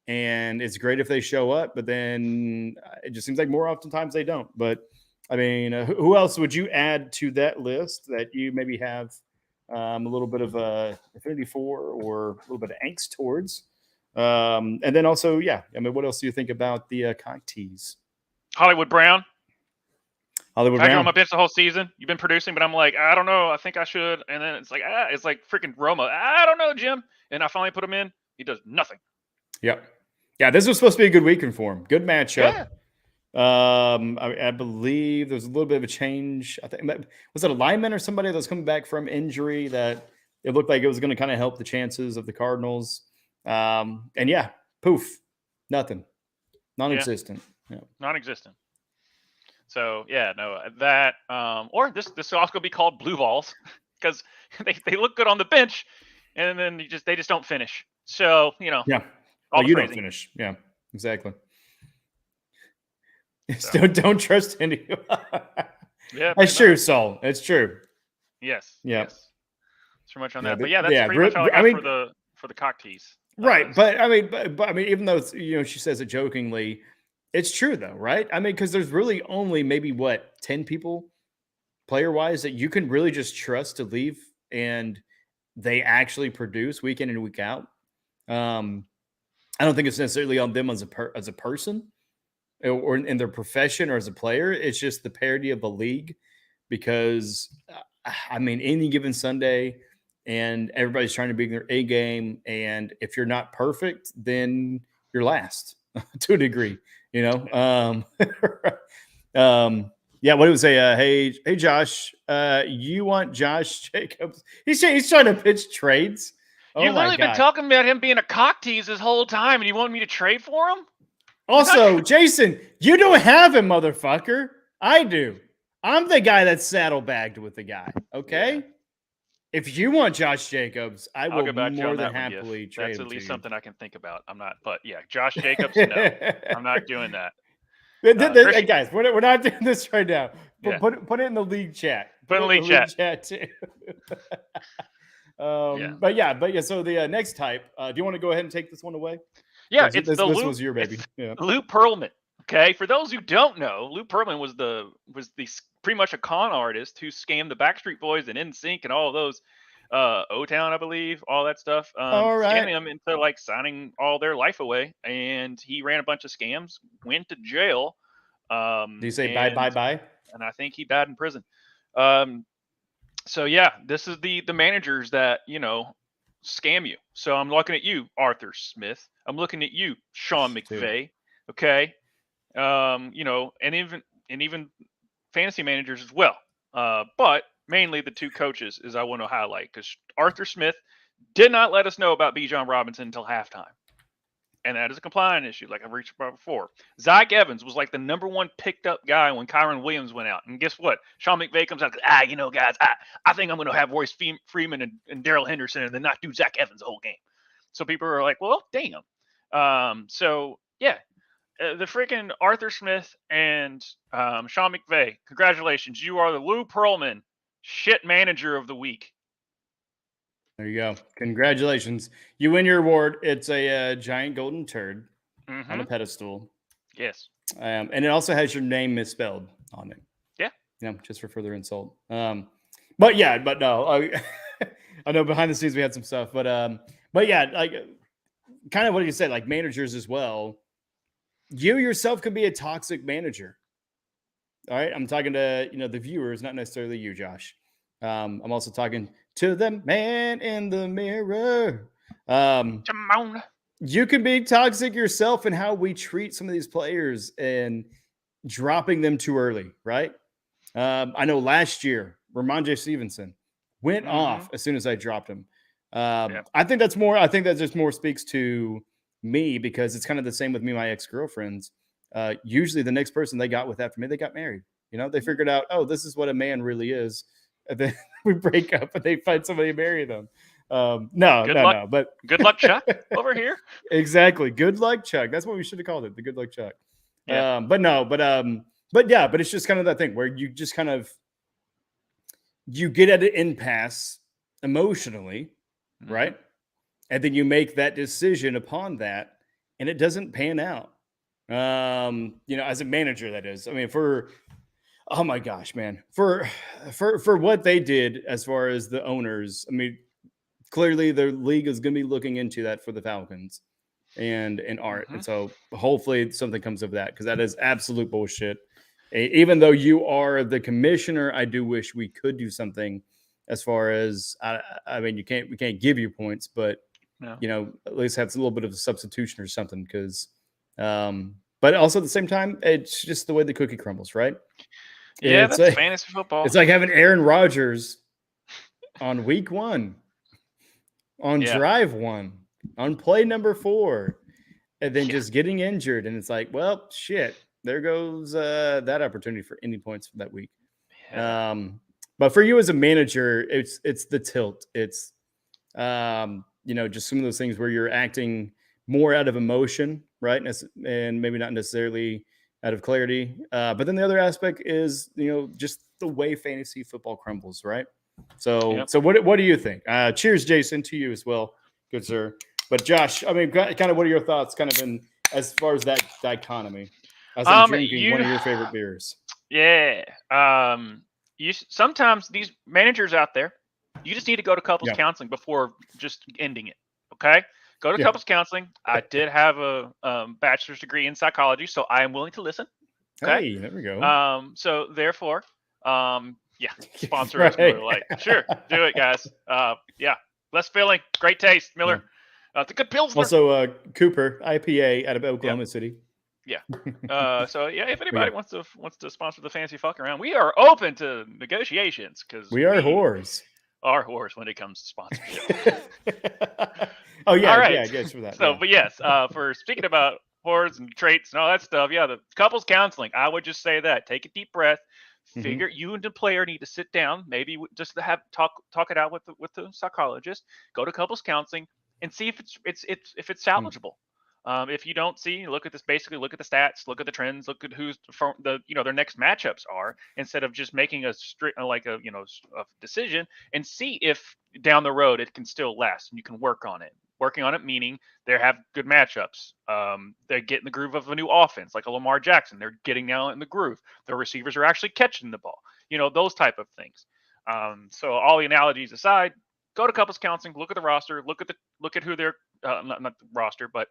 And it's great if they show up, but then it just seems like more oftentimes they don't. But I mean, who else would you add to that list that you maybe have a little bit of affinity for or a little bit of angst towards? And then also, I mean, what else do you think about the cock tease? Hollywood Brown. I had you on my bench the whole season. You've been producing, but I'm like, I don't know. I think I should. And then it's like freaking Roma. I don't know, Jim. And I finally put him in. He does nothing. Yep. Yeah, this was supposed to be a good weekend for him. Good matchup. Yeah. I believe there was a little bit of a change. I think was it a lineman or somebody that was coming back from injury that it looked like it was going to kind of help the chances of the Cardinals. And poof, nothing, non-existent. Yeah. Non-existent. So that or this will also be called blue balls because they look good on the bench and then they just don't finish. So Yeah. You don't finish. Yeah, exactly. So. Don't trust anyone. Yeah, that's true, Saul. It's true. Yes. Yeah. Yes. So much on that. But that's pretty much all I got for the cock tease. Right, but I mean, even though she says it jokingly, it's true though, right? I mean, because there's really only maybe 10 people, player-wise, that you can really just trust to leave, and they actually produce week in and week out. I don't think it's necessarily on them as a person or in their profession or as a player. It's just the parity of the league because, I mean, any given Sunday and everybody's trying to be in their A game. And if you're not perfect, then you're last to a degree, Yeah, what do we say? Hey, Josh, you want Josh Jacobs? He's trying to pitch trades. You've literally been talking about him being a cock tease this whole time, and you want me to trade for him? Also, Jason, you don't have him, motherfucker. I do. I'm the guy that's saddlebagged with the guy. Okay. If you want Josh Jacobs, I I'll will get back to you more on than that one, Giff. happily trade That's him at least to something I can think about. I'm not, but yeah, Josh Jacobs, no, I'm not doing that. Hey, Christian, guys, we're not doing this right now. Yeah. Put it in the league chat. Put it in the league chat. too. Yeah. But yeah. So the next type. Do you want to go ahead and take this one away? Yeah, 'Cause it's this the Lou. was your baby. It's Yeah. Lou Pearlman. Okay, for those who don't know, Lou Pearlman was pretty much a con artist who scammed the Backstreet Boys and NSYNC and all of those, O-Town, I believe, all that stuff. All right. Scamming them into like signing all their life away, and he ran a bunch of scams, went to jail. Do you say bye? And I think he died in prison. So yeah, this is the managers that scam you. So I'm looking at you, Arthur Smith. I'm looking at you, Sean McVay. Okay, and even fantasy managers as well. But mainly the two coaches is I want to highlight because Arthur Smith did not let us know about Bijan Robinson until halftime. And that is a compliance issue, like I've reached about before. Zach Evans was like the number one picked up guy when Kyron Williams went out. And guess what? Sean McVay comes out, guys, I think I'm going to have Royce Freeman and Darrell Henderson and then not do Zach Evans the whole game. So people are like, well, damn. So, yeah, the freaking Arthur Smith and Sean McVay, congratulations. You are the Lou Pearlman shit manager of the week. There you go. Congratulations. You win your award. It's a giant golden turd on a pedestal. Yes. And it also has your name misspelled on it. Yeah. Just for further insult. But no. I know behind the scenes we had some stuff. But yeah, like kind of what you said, like managers as well. You yourself could be a toxic manager. All right. I'm talking to, the viewers, not necessarily you, Josh. I'm also talking to the man in the mirror. You can be toxic yourself in how we treat some of these players and dropping them too early, right? I know last year, Ramondre Stevenson went off as soon as I dropped him. I think that just more speaks to me because it's kind of the same with me and my ex-girlfriends. Usually the next person they got with after me, they got married. They figured out, oh, this is what a man really is. And then we break up and they find somebody to marry them. No. But good luck, Chuck, over here. Exactly. Good luck, Chuck. That's what we should have called it. The good luck, Chuck. Yeah. But it's just kind of that thing where you just kind of, you get at an impasse emotionally, right? And then you make that decision upon that and it doesn't pan out. As a manager, that is, I mean, oh my gosh, man, for what they did as far as the owners, I mean, clearly the league is going to be looking into that for the Falcons and Art. And so hopefully something comes of that because that is absolute bullshit. Even though you are the commissioner, I do wish we could do something as far as, I mean, we can't give you points, but at least have a little bit of a substitution or something because, but also at the same time, it's just the way the cookie crumbles, right? Yeah, that's fantasy football. It's like having Aaron Rodgers on week 1, on drive 1, on play number 4, and then just getting injured. And it's like, well, shit, there goes that opportunity for any points for that week. Yeah. But for you as a manager, it's the tilt. It's, just some of those things where you're acting more out of emotion, right? And maybe not necessarily out of clarity. But then the other aspect is, just the way fantasy football crumbles, right? So what do you think? Cheers, Jason, to you as well. Good, sir. But Josh, I mean, kind of what are your thoughts kind of as far as that dichotomy? As I'm drinking one of your favorite beers. Yeah. Sometimes these managers out there, you just need to go to couples counseling before just ending it. Okay? Go to couples counseling. I did have a bachelor's degree in psychology, so I am willing to listen. Okay? Hey, there we go. So therefore, sponsor us, Miller Lite. Sure, do it, guys. Less filling, great taste, Miller. It's a good Pilsner. Also, Cooper IPA out of Oklahoma City. Yeah. If anybody wants to sponsor the fancy fuck around, we are open to negotiations because we are whores. Are whores when it comes to sponsorship. Oh yeah, all right. Yeah, I guess for that. So, but yes, for speaking about whores and traits and all that stuff, the couples counseling, I would just say that take a deep breath, Figure you and the player need to sit down, maybe just to have talk it out with the psychologist. Go to couples counseling and see if it's salvageable. If you don't see, look at this. Basically, look at the stats, look at the trends, look at who's their next matchups are, instead of just making a strict a decision, and see if down the road it can still last and you can work on it. Working on it meaning they have good matchups. They get in the groove of a new offense, like a Lamar Jackson. They're getting now in the groove. Their receivers are actually catching the ball. Those type of things. So all the analogies aside, go to couples counseling. Look at the roster. Look at who they're not the roster, but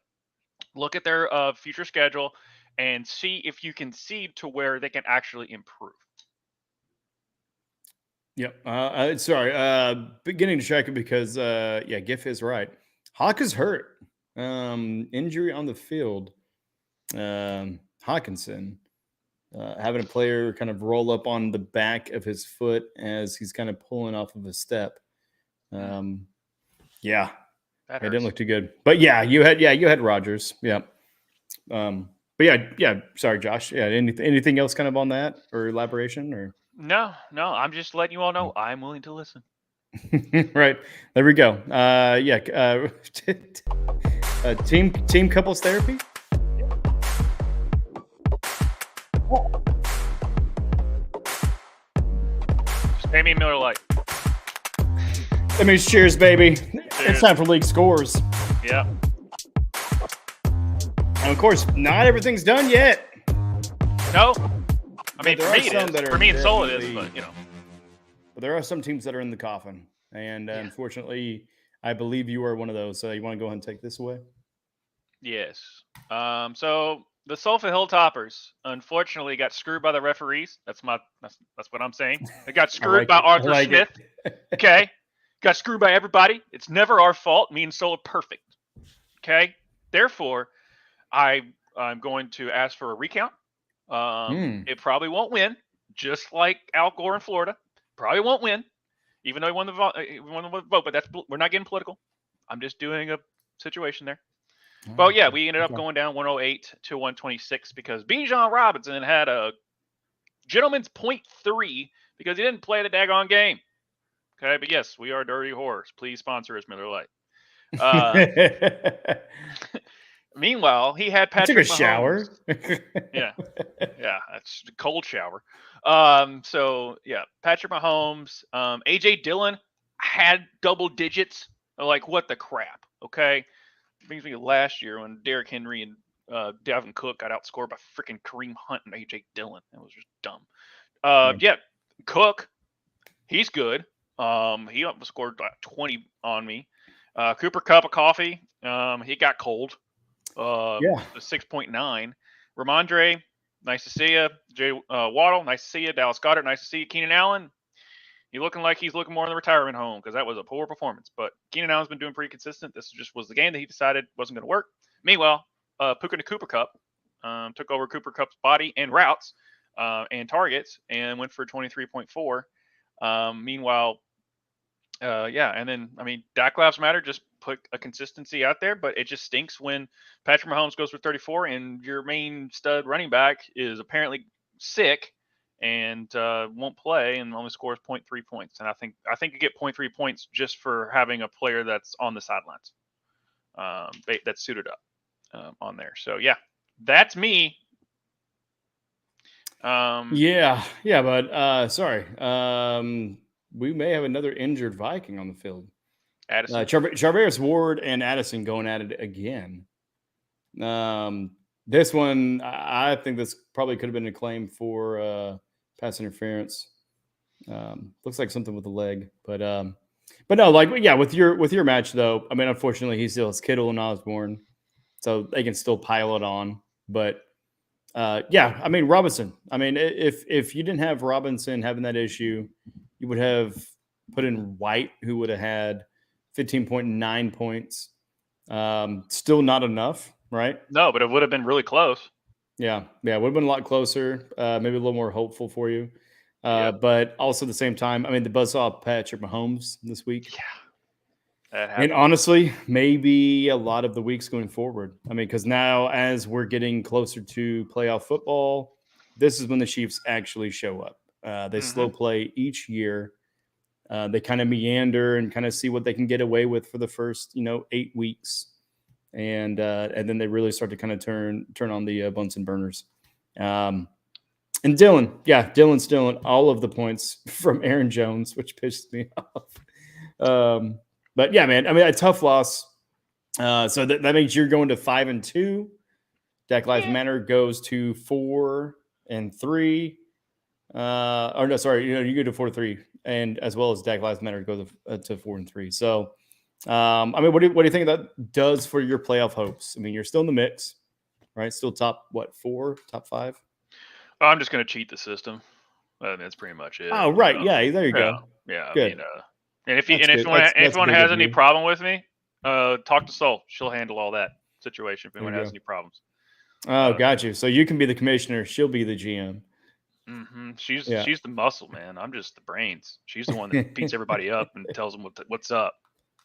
look at their future schedule and see if you can see to where they can actually improve. Yep. Sorry. Beginning to check it because GIF is right. Hawk is hurt. Injury on the field. Hawkinson having a player kind of roll up on the back of his foot as he's kind of pulling off of a step. Yeah. It didn't look too good. But you had Rodgers. Yeah. But yeah. Sorry, Josh. Yeah. Anything else kind of on that or elaboration or? No. I'm just letting you all know I'm willing to listen. Right. There we go. Team couples therapy. Just pay me Miller Lite. That means cheers, baby. It's time for league scores. Yeah. And of course, not everything's done yet. No. I mean, there for are me some it that is. are For me and Soul it definitely- is, but But there are some teams that are in the coffin. And unfortunately, I believe you are one of those. So you want to go ahead and take this away? Yes. So the Sulphur Hilltoppers unfortunately got screwed by the referees. That's what I'm saying. They got screwed by Arthur Smith. Okay. Got screwed by everybody. It's never our fault. Me and Soul are perfect. Okay. Therefore, I'm going to ask for a recount. It probably won't win, just like Al Gore in Florida. Probably won't win, even though he won the vote. But we're not getting political. I'm just doing a situation there. But yeah, we ended up going down 108 to 126 because Bijan Robinson had a gentleman's .3 because he didn't play the daggone game. Okay, but yes, we are Dirty Horse. Please sponsor us, Miller Lite. Meanwhile, he had Patrick I took a Mahomes. shower. Yeah, that's a cold shower. So yeah, Patrick Mahomes, AJ Dillon had double digits. Like, what the crap? Okay, brings me to last year when Derrick Henry and Dalvin Cook got outscored by freaking Kareem Hunt and AJ Dillon. That was just dumb. Yeah, Cook, he's good. He scored like 20 on me. Cooper Cup of coffee. He got cold. The 6.9. Ramondre, nice to see you. Jay Waddle, nice to see you. Dallas Goedert, nice to see you. Keenan Allen, he's looking like he's looking more in the retirement home because that was a poor performance. But Keenan Allen's been doing pretty consistent. This just was the game that he decided wasn't going to work. Meanwhile, Puka the Cooper Cup took over Cooper Cup's body and routes and targets and went for 23.4. Meanwhile, and then, I mean, Dak Lives Matter just put a consistency out there, but it just stinks when Patrick Mahomes goes for 34 and your main stud running back is apparently sick and won't play and only scores 0.3 points. And I think you get 0.3 points just for having a player that's on the sidelines that's suited up on there. So, yeah, that's me. But sorry. We may have another injured Viking on the field. Addison. Charvarius Ward and Addison going at it again. This one, I think this probably could have been a claim for pass interference. Looks like something with the leg, but no, with your match though. I mean, unfortunately, he still has Kittle and Osborne, so they can still pile it on. But I mean, Robinson. I mean, if you didn't have Robinson having that issue, you would have put in White, who would have had 15.9 points. Still not enough, right? No, but it would have been really close. Yeah, it would have been a lot closer. Maybe a little more hopeful for you. But also at the same time, I mean, the buzzsaw Patrick Mahomes this week. Yeah. And honestly, maybe a lot of the weeks going forward. I mean, because now as we're getting closer to playoff football, this is when the Chiefs actually show up. They slow play each year. They kind of meander and kind of see what they can get away with for the first 8 weeks, and then they really start to kind of turn on the Bunsen burners. And Dylan's stealing all of the points from Aaron Jones, which pissed me off. But yeah, man, I mean, a tough loss. So that means you're going to 5-2. Dak Lives Matter goes to 4-3. Or no, sorry, you go to 4-3, and as well as Dak Lives Matter goes to 4-3. So, I mean, what do you think that does for your playoff hopes? I mean, you're still in the mix, right? Still top 5? Oh, I'm just going to cheat the system. That's pretty much it. Oh, right. Yeah, there you go. Yeah. Good. I mean, and if anyone has any problem with me, talk to Soul. She'll handle all that situation if anyone has any problems. Oh, got you. So you can be the commissioner. She'll be the GM. She's the muscle, man. I'm just the brains. She's the one that beats everybody up and tells them what's up.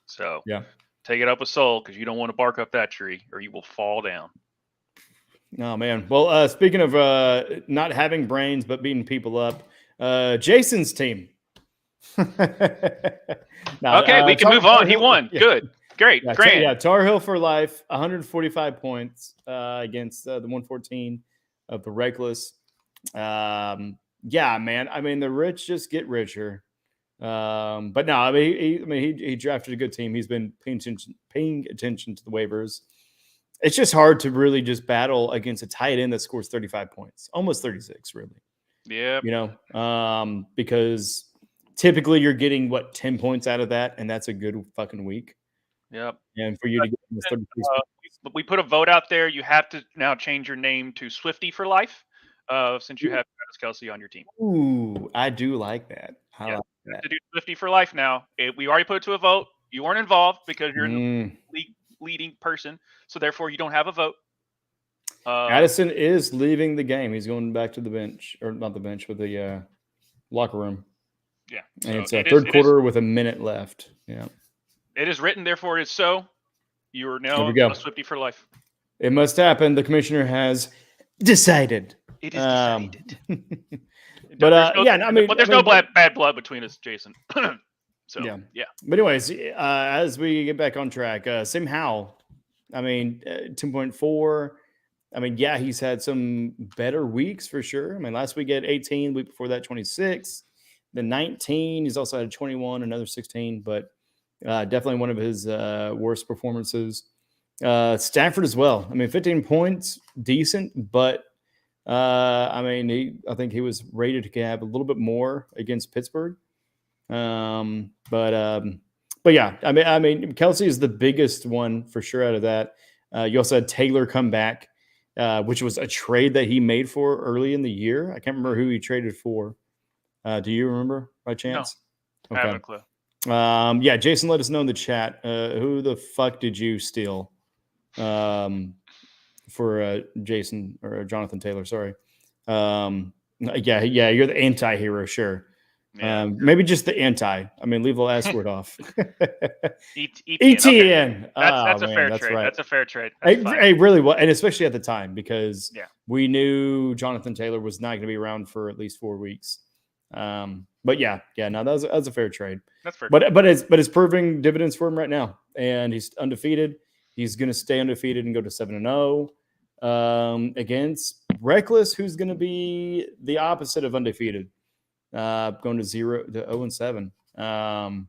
So take it up with Soul, because you don't want to bark up that tree or you will fall down. Oh, man. Well, speaking of not having brains but beating people up, Jason's team. Okay, we can move on. He won. Yeah. Good. Great. Grand. Tar Heel for life, 145 points against the 114 of the Reckless. Man. I mean, the rich just get richer. But no, I mean, he drafted a good team. He's been paying attention to the waivers. It's just hard to really just battle against a tight end that scores 35 points, almost 36, really. Yeah. Because typically you're getting 10 points out of that, and that's a good fucking week. Yep. And for you to get this 36 we put a vote out there. You have to now change your name to Swifty for life, since you have Travis Kelce on your team. Ooh, I do like that. I like that. You have to do Swifty for life now. We already put it to a vote. You weren't involved because you're the league leading person, so therefore you don't have a vote. Addison is leaving the game. He's going back to the bench, or not the bench, but the locker room. Yeah, and it's a third quarter with a minute left. Yeah, it is written. Therefore, it is so. You are now a Swifty for life. It must happen. The commissioner has decided. It is decided. But there's no bad blood between us, Jason. So yeah. But anyways, as we get back on track, Sam Howell, 10.4. I mean, he's had some better weeks for sure. I mean, last week he had 18, week before that 26, then 19. He's also had 21, another 16, but definitely one of his worst performances. Stafford as well. I mean, 15 points, decent, but I think he was rated to have a little bit more against Pittsburgh. But yeah, I mean, Kelce is the biggest one for sure out of that. You also had Taylor come back, which was a trade that he made for early in the year. I can't remember who he traded for. Do you remember by chance? No, I haven't a clue. Jason, let us know in the chat. Who the fuck did you steal for Jason or Jonathan Taylor? Sorry. You're the anti-hero, sure. Yeah. Maybe just the anti. I mean, leave the last word off. ETN. Okay. That's a fair trade. Right. That's a fair trade. It really was, and especially at the time, because we knew Jonathan Taylor was not going to be around for at least 4 weeks. That was a fair trade. That's fair. But it's proving dividends for him right now, and he's undefeated. He's going to stay undefeated and go to 7-0 against Reckless, who's going to be the opposite of undefeated. Going to 0-7,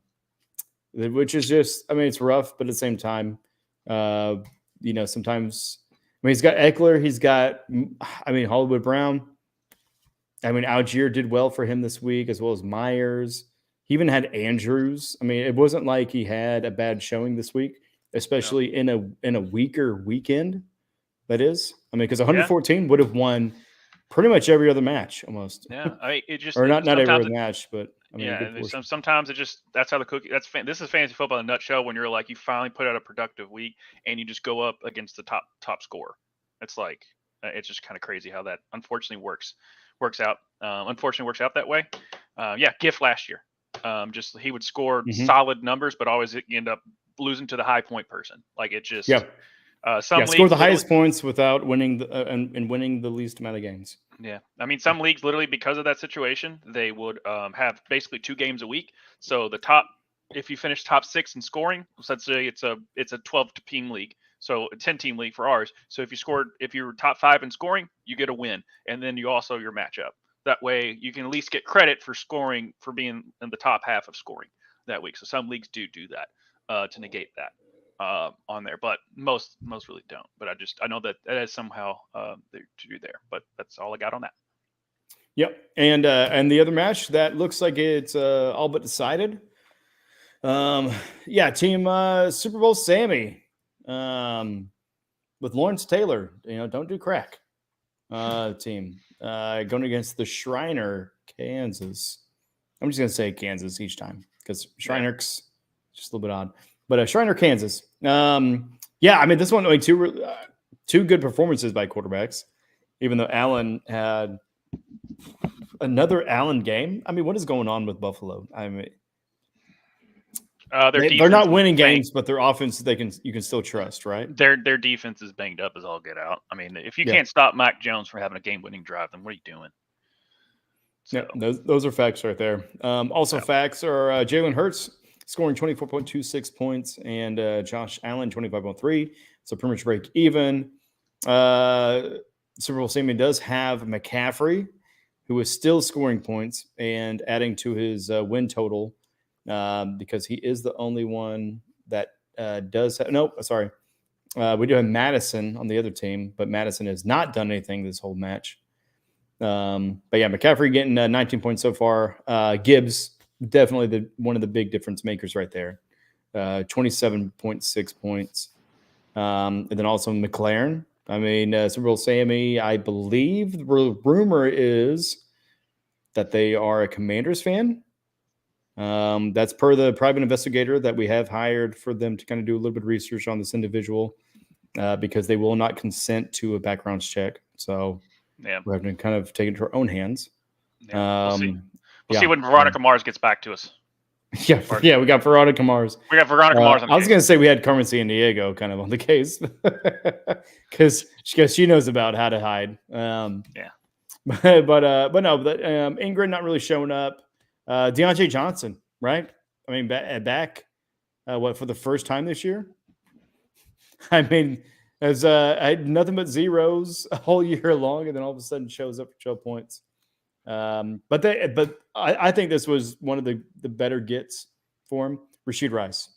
which is just, it's rough, but at the same time, sometimes, he's got Eckler, he's got, Hollywood Brown. Algier did well for him this week, as well as Myers. He even had Andrews. It wasn't like he had a bad showing this week, especially in a weaker weekend. That is, because 114 would have won pretty much every other match almost. Yeah, it just, or not every other match, but sometimes it just, that's how the cookie. This is fantasy football in a nutshell. When you're like, you finally put out a productive week and you just go up against the top scorer. It's like, it's just kind of crazy how that unfortunately works out. Unfortunately works out that way. Gift last year. Just he would score solid numbers, but always end up losing to the high point person. Like it just. Some score leagues the highest literally- points without winning and winning the least amount of games. Yeah, I mean, some leagues literally because of that situation, they would have basically 2 games a week. So if you finish top 6 in scoring, so let's say it's a 12-team league, so a 10-team league for ours. So if you were top 5 in scoring, you get a win, and then you also your matchup. That way, you can at least get credit for scoring for being in the top half of scoring that week. So some leagues do that to negate that on there, but most really don't. But I know that is somehow to do there. But that's all I got on that. Yep, and the other match that looks like it's all but decided. Team Super Bowl Sammy with Lawrence Taylor. Don't do crack. Team going against the Shriner, Kansas. I'm just gonna say Kansas each time because Shriner's just a little bit odd, but Shriner, Kansas. I mean this one like two good performances by quarterbacks, even though Allen had another Allen game. I mean, what is going on with Buffalo? I mean, they're not winning games, but their offense you can still trust, right? Their defense is banged up as all get out. I mean, if you can't stop Mac Jones from having a game-winning drive, then what are you doing? So. Yeah, those are facts right there. Facts are Jalen Hurts scoring 24.26 points and Josh Allen 25.3. So pretty much break even. Super Bowl Sammy does have McCaffrey, who is still scoring points and adding to his win total because he is the only one that does have. Nope, sorry. We do have Madison on the other team, but Madison has not done anything this whole match. McCaffrey getting 19 points so far. Gibbs, definitely one of the big difference makers right there. 27.6 points. And then also McLaren. I mean, Super Bowl Sammy, I believe the rumor is that they are a Commanders fan. That's per the private investigator that we have hired for them to kind of do a little bit of research on this individual because they will not consent to a background check. So we're having to kind of take it into our own hands. Yeah, we'll see when Veronica Mars gets back to us. We got Veronica Mars. We got Veronica Mars on the I was going to say we had Carmen Sandiego kind of on the case because she knows about how to hide. But Ingrid not really showing up. Deontay Johnson, right? I mean, back for the first time this year? I mean, as I had nothing but zeros a whole year long, and then all of a sudden shows up for 12 points. But I think this was one of the better gets for him. Rashid Rice.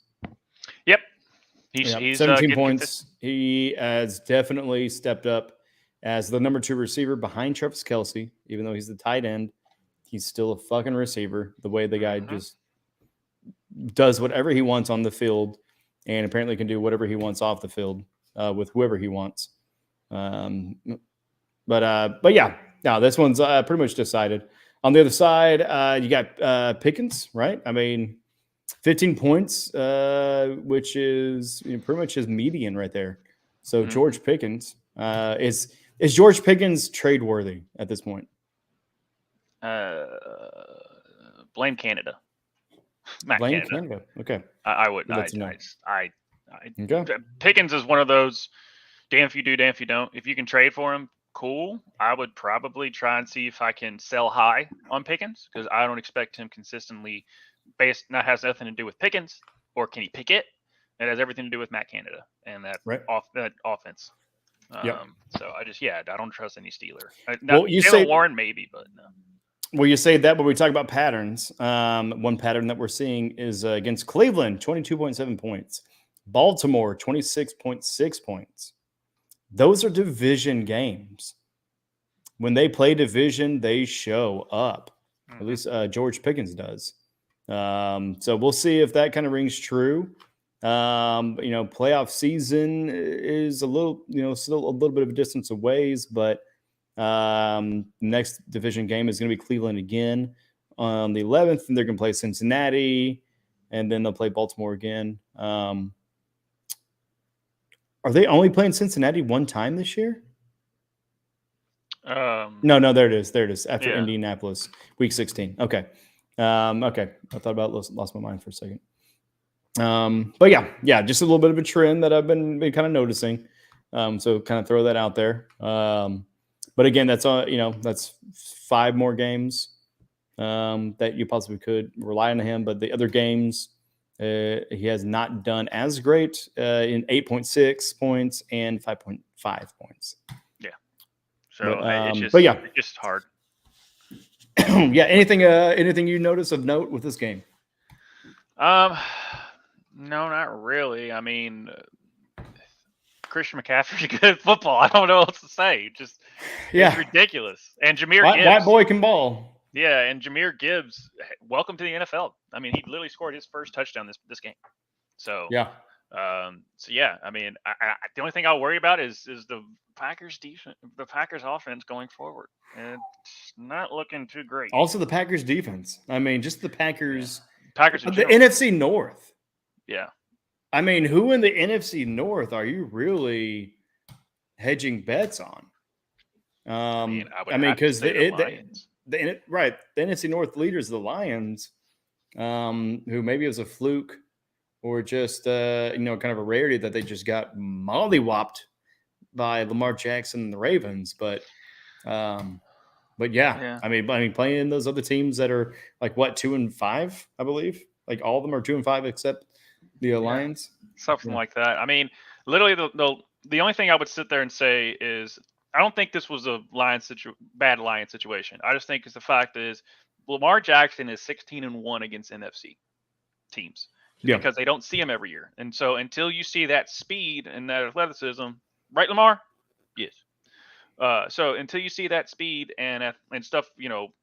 Yep. He's 17 points. He has definitely stepped up as the number 2 receiver behind Travis Kelce, even though he's the tight end. He's still a fucking receiver. The way the guy just does whatever he wants on the field and apparently can do whatever he wants off the field with whoever he wants. This one's pretty much decided. On the other side, you got Pickens, right? I mean, 15 points, which is pretty much his median right there. So George Pickens is George Pickens trade worthy at this point? Blame Canada. Blame Canada. Okay. I would. Okay. Pickens is one of those. Damn if you do, damn if you don't. If you can trade for him, cool. I would probably try and see if I can sell high on Pickens because I don't expect him consistently. That has nothing to do with Pickens or can he pick it? It has everything to do with Matt Canada and that offense. So I don't trust any Steeler. You say Warren maybe, but no. Well, you say that, but we talk about patterns. One pattern that we're seeing is against Cleveland, 22.7 points. Baltimore, 26.6 points. Those are division games. When they play division, they show up. At least George Pickens does. So we'll see if that kind of rings true. Playoff season is a little, still a little bit of a distance away, but next division game is going to be Cleveland again on the 11th, and they're going to play Cincinnati, and then they'll play Baltimore again. Are they only playing Cincinnati one time this year? No, there it is. After Indianapolis, week 16. Okay. Okay. I thought about lost my mind for a second. Just a little bit of a trend that I've been kind of noticing. So kind of throw that out there. But again, that's that's 5 more games that you possibly could rely on him. But the other games, he has not done as great in 8.6 points and 5.5 points. Yeah. So it's but yeah, it's just hard. Yeah. Anything you notice of note with this game? No, not really. I mean, Christian McCaffrey's good at football. I don't know what else to say. Just it's ridiculous. And Jahmyr Gibbs, that boy can ball. Yeah, and Jahmyr Gibbs, welcome to the NFL. I mean, he literally scored his first touchdown this game. So yeah. I mean, the only thing I'll worry about is the Packers defense, the Packers offense going forward. And it's not looking too great. Also, the Packers defense. I mean, just the Packers. Yeah. Packers. The NFC North. Yeah. I mean, who in the NFC North are you really hedging bets on? I mean, because the NFC North leaders, the Lions, who maybe it was a fluke or just kind of a rarity that they just got mollywopped by Lamar Jackson and the Ravens, but yeah. I mean, playing those other teams that are like 2-5, I believe. Like all of them are 2-5 except the Lions, something like that. I mean, literally the only thing I would sit there and say is I don't think this was a bad Lions situation. I just think the fact is Lamar Jackson is 16-1 against NFC teams because they don't see him every year, and so until you see that speed and that athleticism, right, Lamar? Yes. So until you see that speed and stuff,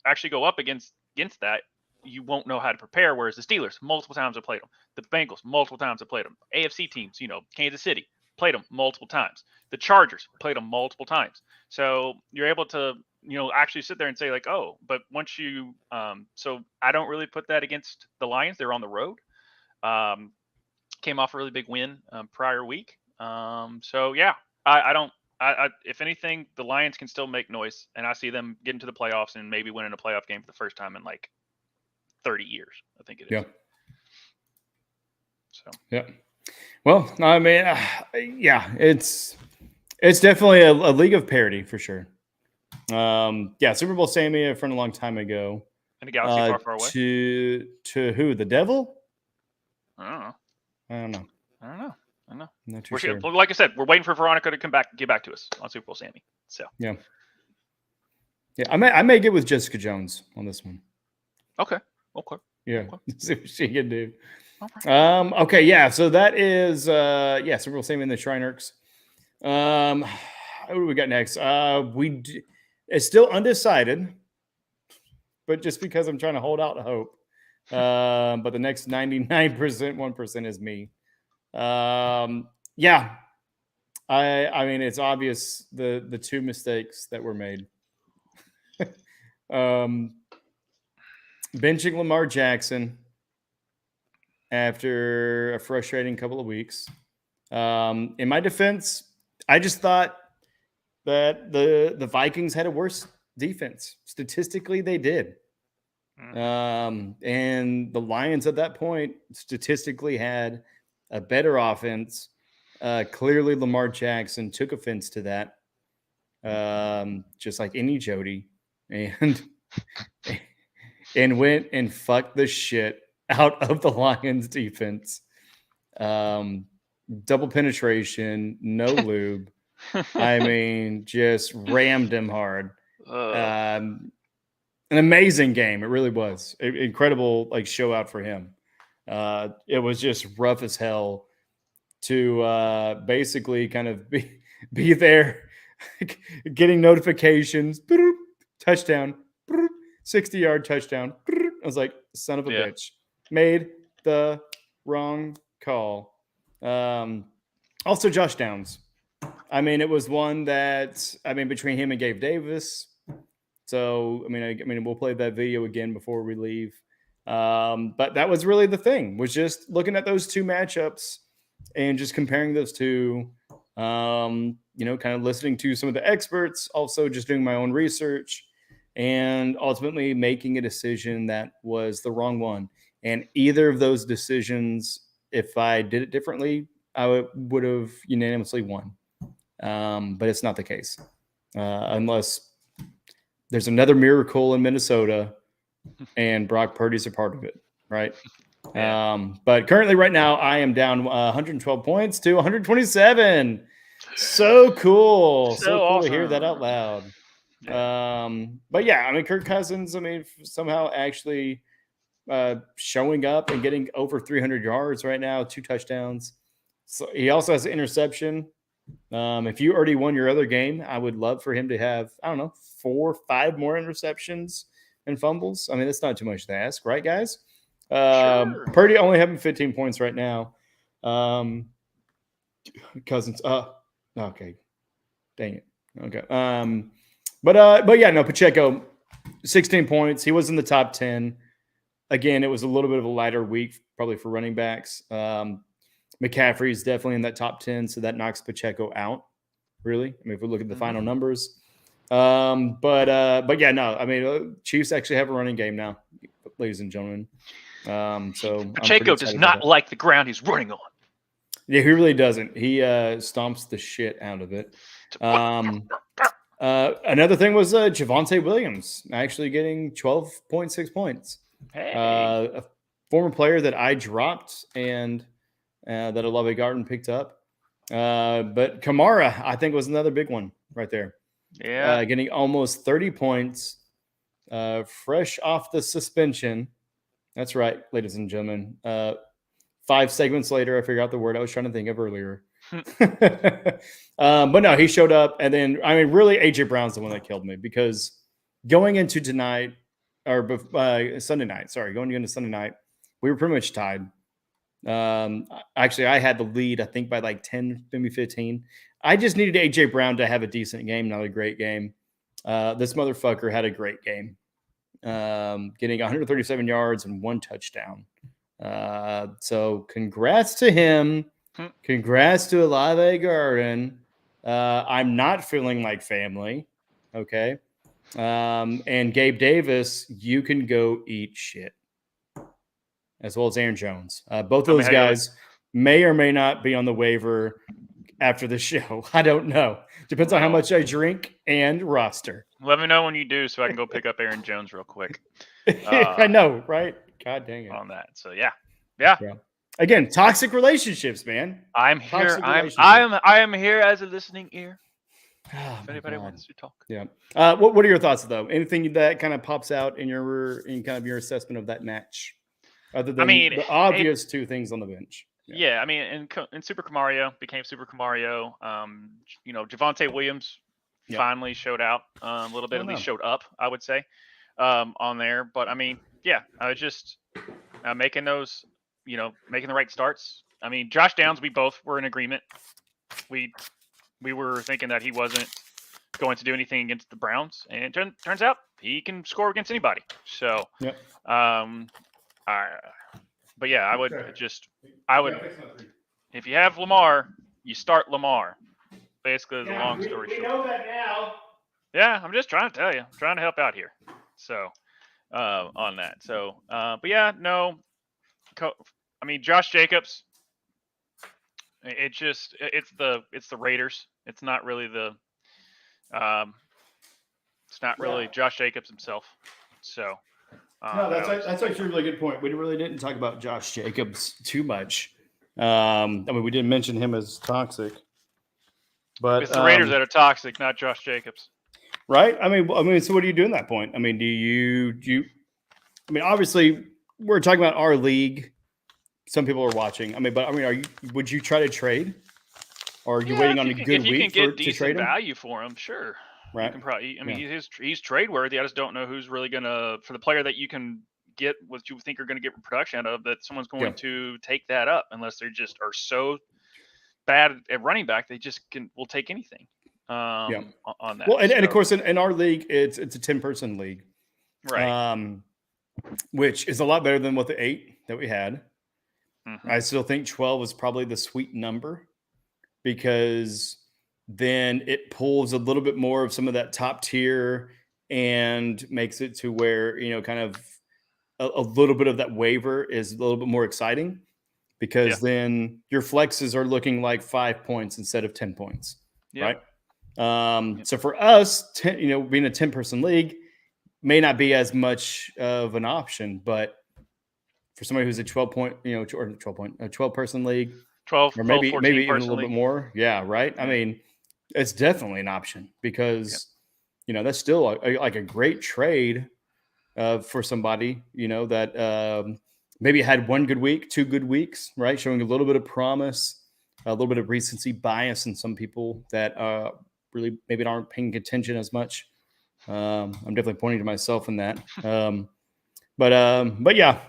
actually go up against that, you won't know how to prepare. Whereas the Steelers, multiple times have played them. The Bengals, multiple times have played them. AFC teams, Kansas City, played them multiple times. The Chargers played them multiple times. So you're able to, actually sit there and say like, oh, but once you, so I don't really put that against the Lions. They're on the road. Came off a really big win prior week. So yeah, I don't. If anything, the Lions can still make noise, and I see them getting to the playoffs and maybe winning a playoff game for the first time in like 30 years. I think it is. Yeah. So. Yeah. Well, I mean, it's definitely a league of parity for sure. Super Bowl Sammy from a long time ago. And a galaxy far, far away. To who? The Devil? I don't know. I'm not too sure. Like I said, we're waiting for Veronica to get back to us on Super Bowl Sammy. So yeah. I may get with Jessica Jones on this one. Okay. Yeah. Okay. See what she can do. Okay. Okay. Yeah. So that is Super Bowl Sammy and the Shriners. What do we got next? It's still undecided, but just because I'm trying to hold out hope. But the next 99%, 1% is me. I mean, it's obvious the 2 mistakes that were made. Benching Lamar Jackson after a frustrating couple of weeks. In my defense, I just thought that the Vikings had a worse defense. Statistically, they did. And the Lions at that point statistically had a better offense. Clearly, Lamar Jackson took offense to that, just like any Jody, and went and fucked the shit out of the Lions defense. Double penetration, no lube. I mean, just rammed him hard. An amazing game. It really was. Incredible, show out for him. It was just rough as hell to basically kind of be there, getting notifications, touchdown, 60-yard touchdown. I was like, son of a bitch. Made the wrong call. Also, Josh Downs. I mean, it was one that, between him and Gabe Davis. So, I mean, we'll play that video again before we leave. But that was really the thing, was just looking at those 2 matchups and just comparing those 2, kind of listening to some of the experts, also just doing my own research and ultimately making a decision that was the wrong one. And either of those decisions, if I did it differently, I would have unanimously won. but it's not the case unless there's another miracle in Minnesota and Brock Purdy's a part of it, right? Yeah. But currently right now I am down 112 points to 127. So cool. So cool to hear that out loud. Yeah. But yeah, I mean, Kirk Cousins, I mean, somehow actually showing up and getting over 300 yards right now, 2 touchdowns. So he also has an interception. If you already won your other game, I would love for him to have, I don't know, 4 or 5 more interceptions and fumbles. I mean, that's not too much to ask, right, guys? Sure. Purdy only having 15 points right now. Cousins, okay, dang it. Okay. But yeah, no, Pacheco, 16 points. He was in the top 10. Again, it was a little bit of a lighter week, probably for running backs. McCaffrey is definitely in that top 10, so that knocks Pacheco out, really. I mean, if we look at the final numbers. But yeah, no, I mean, Chiefs actually have a running game now, ladies and gentlemen. So Pacheco does not like the ground he's running on. Yeah, he really doesn't. He stomps the shit out of it. Another thing was Javonte Williams actually getting 12.6 points. Hey. A former player that I dropped and that Olave Garden picked up. But Kamara, I think, was another big one right there. Yeah. Getting almost 30 points, fresh off the suspension. That's right, ladies and gentlemen. 5 segments later, I figured out the word I was trying to think of earlier. But no, he showed up. And then, I mean, really, A.J. Brown's the one that killed me because going into tonight, or Sunday night, going into Sunday night, we were pretty much tied. Actually, I had the lead, I think, by like 10, maybe 15. I just needed A.J. Brown to have a decent game, not a great game. This motherfucker had a great game, getting 137 yards and 1 touchdown. So congrats to him. Congrats to Olave Garden. I'm not feeling like family. Okay. And Gabe Davis, you can go eat shit. As well as Aaron Jones. Both those guys may or may not be on the waiver after the show. I don't know. Depends on how much I drink and roster. Let me know when you do so I can go pick up Aaron Jones real quick. I know, right? God dang it. On that. So yeah. Again, toxic relationships, man. I'm here. I am here as a listening ear. If anybody wants to talk. Yeah. What are your thoughts though? Anything that kind of pops out in kind of your assessment of that match? Other than the obvious 2 things on the bench. Yeah, I mean, in Super Camario, became Super Camario. Javonte Williams finally showed out a little bit, at least showed up, I would say, on there. But I mean, yeah, I was just making those, making the right starts. I mean, Josh Downs, we both were in agreement. We were thinking that he wasn't going to do anything against the Browns, and it turns out he can score against anybody. So, but yeah, I would if you have Lamar, you start Lamar. Basically, the long story short. We know that now. Yeah, I'm just trying to tell you. I'm trying to help out here. So, on that. So, but yeah, no. I mean, Josh Jacobs. It's the Raiders. It's not really Josh Jacobs himself. So. No, that's actually a really good point. We really didn't talk about Josh Jacobs too much. I mean, we didn't mention him as toxic, but it's the Raiders that are toxic, not Josh Jacobs. Right? I mean, so what do you do in that point? I mean, do you? I mean, obviously, we're talking about our league. Some people are watching. I mean, but I mean, would you try to trade, or are you waiting on a good week to trade him? Value for him, sure. Right. You can probably. I mean, he's trade worthy. I just don't know who's really gonna, for the player that you can get what you think are going to get production out of, that someone's going to take that up, unless they just are so bad at running back they just will take anything. On that. Well, and of course in our league it's a 10-person league, right? Which is a lot better than what the 8 that we had. Mm-hmm. I still think 12 is probably the sweet number, because then it pulls a little bit more of some of that top tier and makes it to where, kind of a little bit of that waiver is a little bit more exciting, because then your flexes are looking like 5 points instead of 10 points. Yeah. right? So for us, being a 10-person league may not be as much of an option, but for somebody who's a 12-person league, 12, or 12, maybe 14 even a person little bit league. more. Yeah, right. I Yeah. mean, it's definitely an option because that's still like a great trade for somebody that maybe had one good week, 2 good weeks, right? Showing a little bit of promise, a little bit of recency bias in some people that really maybe aren't paying attention as much. I'm definitely pointing to myself in that. But yeah,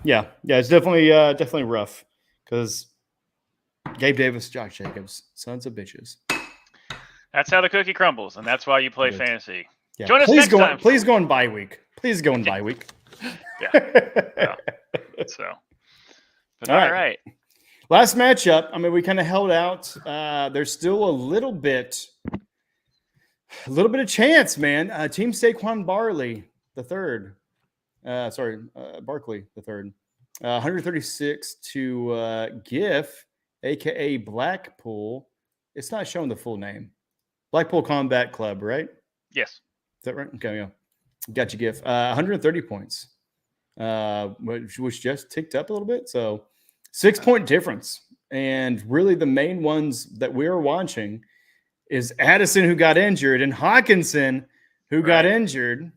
it's definitely rough because Gabe Davis, Josh Jacobs, sons of bitches. That's how the cookie crumbles, and that's why you play It is. fantasy. Yeah, Join us next time. Please go on bye week. Please go on bye week. Yeah. So, but all right. Last matchup. I mean, we kind of held out. There's still a little bit of chance, man. Team Saquon Barkley the third. Barkley the third. 136 to GIF, aka Blackpool. It's not showing the full name. Blackpool Combat Club, right? Yes. Is that right? Okay, yeah. Got you, GIF. 130 points, which just ticked up a little bit. So 6-point difference. And really the main ones that we're watching is Addison, who got injured, and Hawkinson, who got injured.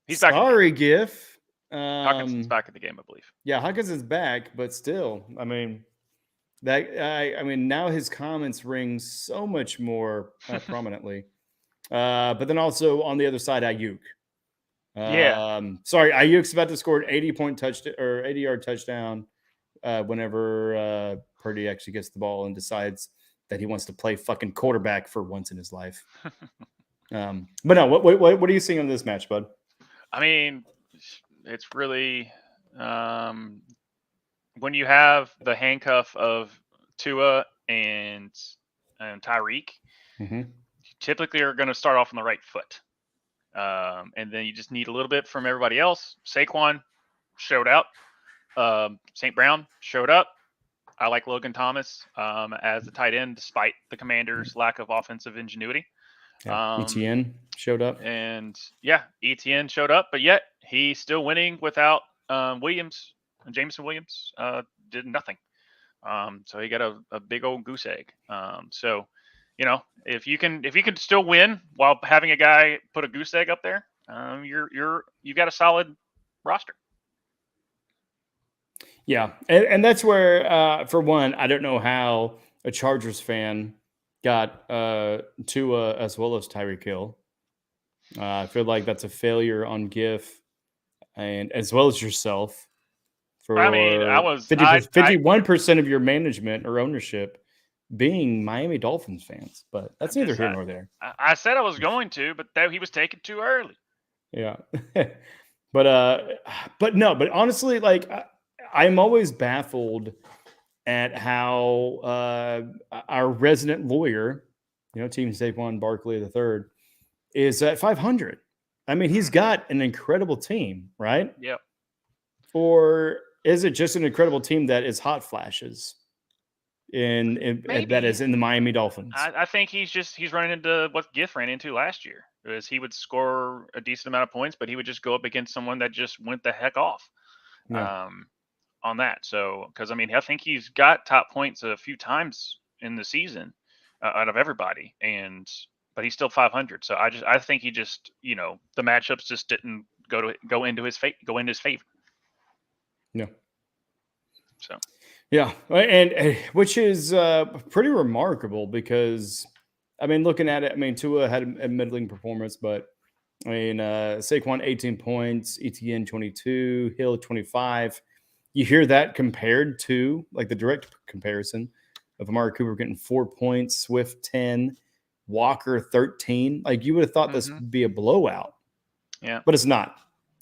He's back. Sorry, GIF. Hawkinson's back in the game, I believe. Yeah, Hawkinson's back, but still, I mean, now his comments ring so much more prominently. But then also on the other side, Ayuk. Sorry, Ayuk's about to score an 80-yard touchdown whenever Purdy actually gets the ball and decides that he wants to play fucking quarterback for once in his life. But no, what are you seeing on this match, bud? I mean, it's really when you have the handcuff of Tua and Tyreek, you typically are going to start off on the right foot. And then you just need a little bit from everybody else. Saquon showed up. St. Brown showed up. I like Logan Thomas as the tight end, despite the Commanders' lack of offensive ingenuity. ETN showed up. And ETN showed up, but yet he's still winning without Williams. Jameson Williams did nothing. So he got a big old goose egg. So, if you can still win while having a guy put a goose egg up there, you got a solid roster. Yeah, and that's where, for one, I don't know how a Chargers fan got Tua as well as Tyreek Hill. I feel like that's a failure on GIF and as well as yourself. For 51% of your management or ownership being Miami Dolphins fans, but that's neither here nor there. I said I was going to, but he was taken too early. Yeah, but honestly, like I'm always baffled at how our resident lawyer, Team Saquon Barkley III, is at 500. I mean, he's got an incredible team, right? Yep. Or is it just an incredible team that is hot flashes that is in the Miami Dolphins? I think he's running into what GIF ran into last year. Is he would score a decent amount of points, but he would just go up against someone that just went the heck off on that. So, because I think he's got top points a few times in the season out of everybody, but he's still 500. So I think he just the matchups just didn't go into his favor. No. So. Yeah, and which is pretty remarkable because, looking at it, Tua had a middling performance, but Saquon 18 points, ETN 22, Hill 25. You hear that compared to like the direct comparison of Amari Cooper getting 4 points, Swift 10, Walker 13. Like you would have thought this would be a blowout. Yeah, but it's not.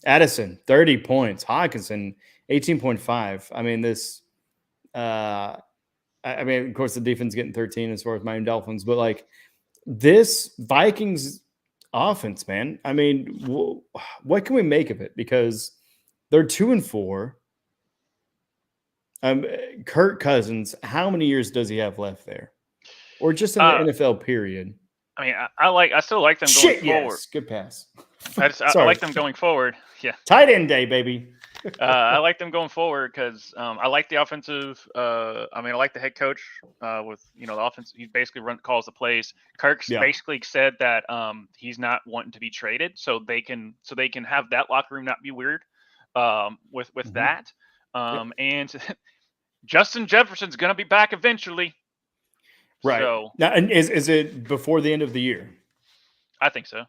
Addison 30 points, Hawkinson 18.5. This. Of course, the defense getting 13 as far as Miami Dolphins, but like this Vikings offense, man. What can we make of it? Because they're 2-4. Kirk Cousins, how many years does he have left there, or just in the NFL period? I mean, I still like them going Shit, forward. yes. Good pass. I Sorry. like them going forward. Yeah. Tight end day, baby. I like them going forward because I like the offensive. I mean, I like the head coach with the offense. He basically calls the plays. Kirk's Yeah. basically said that he's not wanting to be traded, so they can have that locker room not be weird with Mhm. that. And Justin Jefferson's gonna be back eventually. Right. So Now, and is it before the end of the year? I think so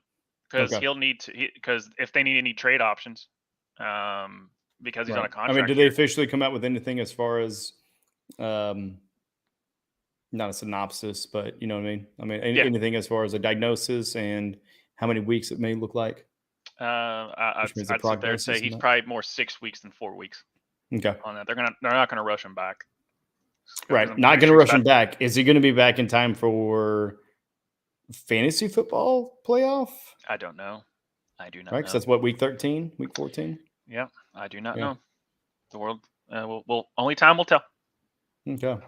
because Okay. he'll need to because if they need any trade options, because he's on a Right. contract. I mean, did they year. officially come out with anything as far as not a synopsis, but you know what I mean? I mean, Yeah. anything as far as a diagnosis and how many weeks it may look like? I'd Which means the sit there and say prognosis and he's that? probably more 6 weeks than 4 weeks Okay. on that. They're not gonna rush him back. 'Cause Right. I'm Not pretty going to sure rush he's him back. Is he going to be back in time for fantasy football playoff? I don't know. I do not Right. 'Cause know. that's what, week 13, week 14? Yeah, I do not Yeah. know. The world will only time will tell. Okay.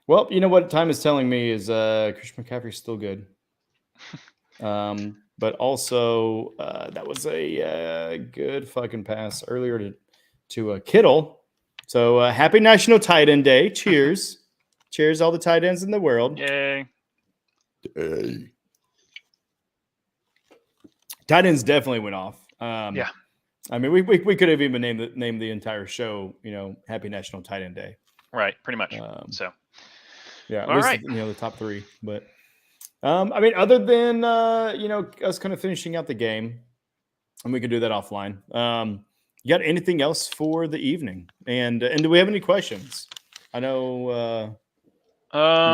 Well, you know what time is telling me is Christian McCaffrey's still good. But also that was a good fucking pass earlier to Kittle. So happy National Tight End Day. Cheers. Cheers, all the tight ends in the world. Yay. Tight ends definitely went off. Yeah. I mean, we could have even named the entire show, Happy National Tight End Day. Right. Pretty much. Yeah, at All least right. the top three. But I mean, other than us kind of finishing out the game, and we could do that offline. You got anything else for the evening? And do we have any questions? I know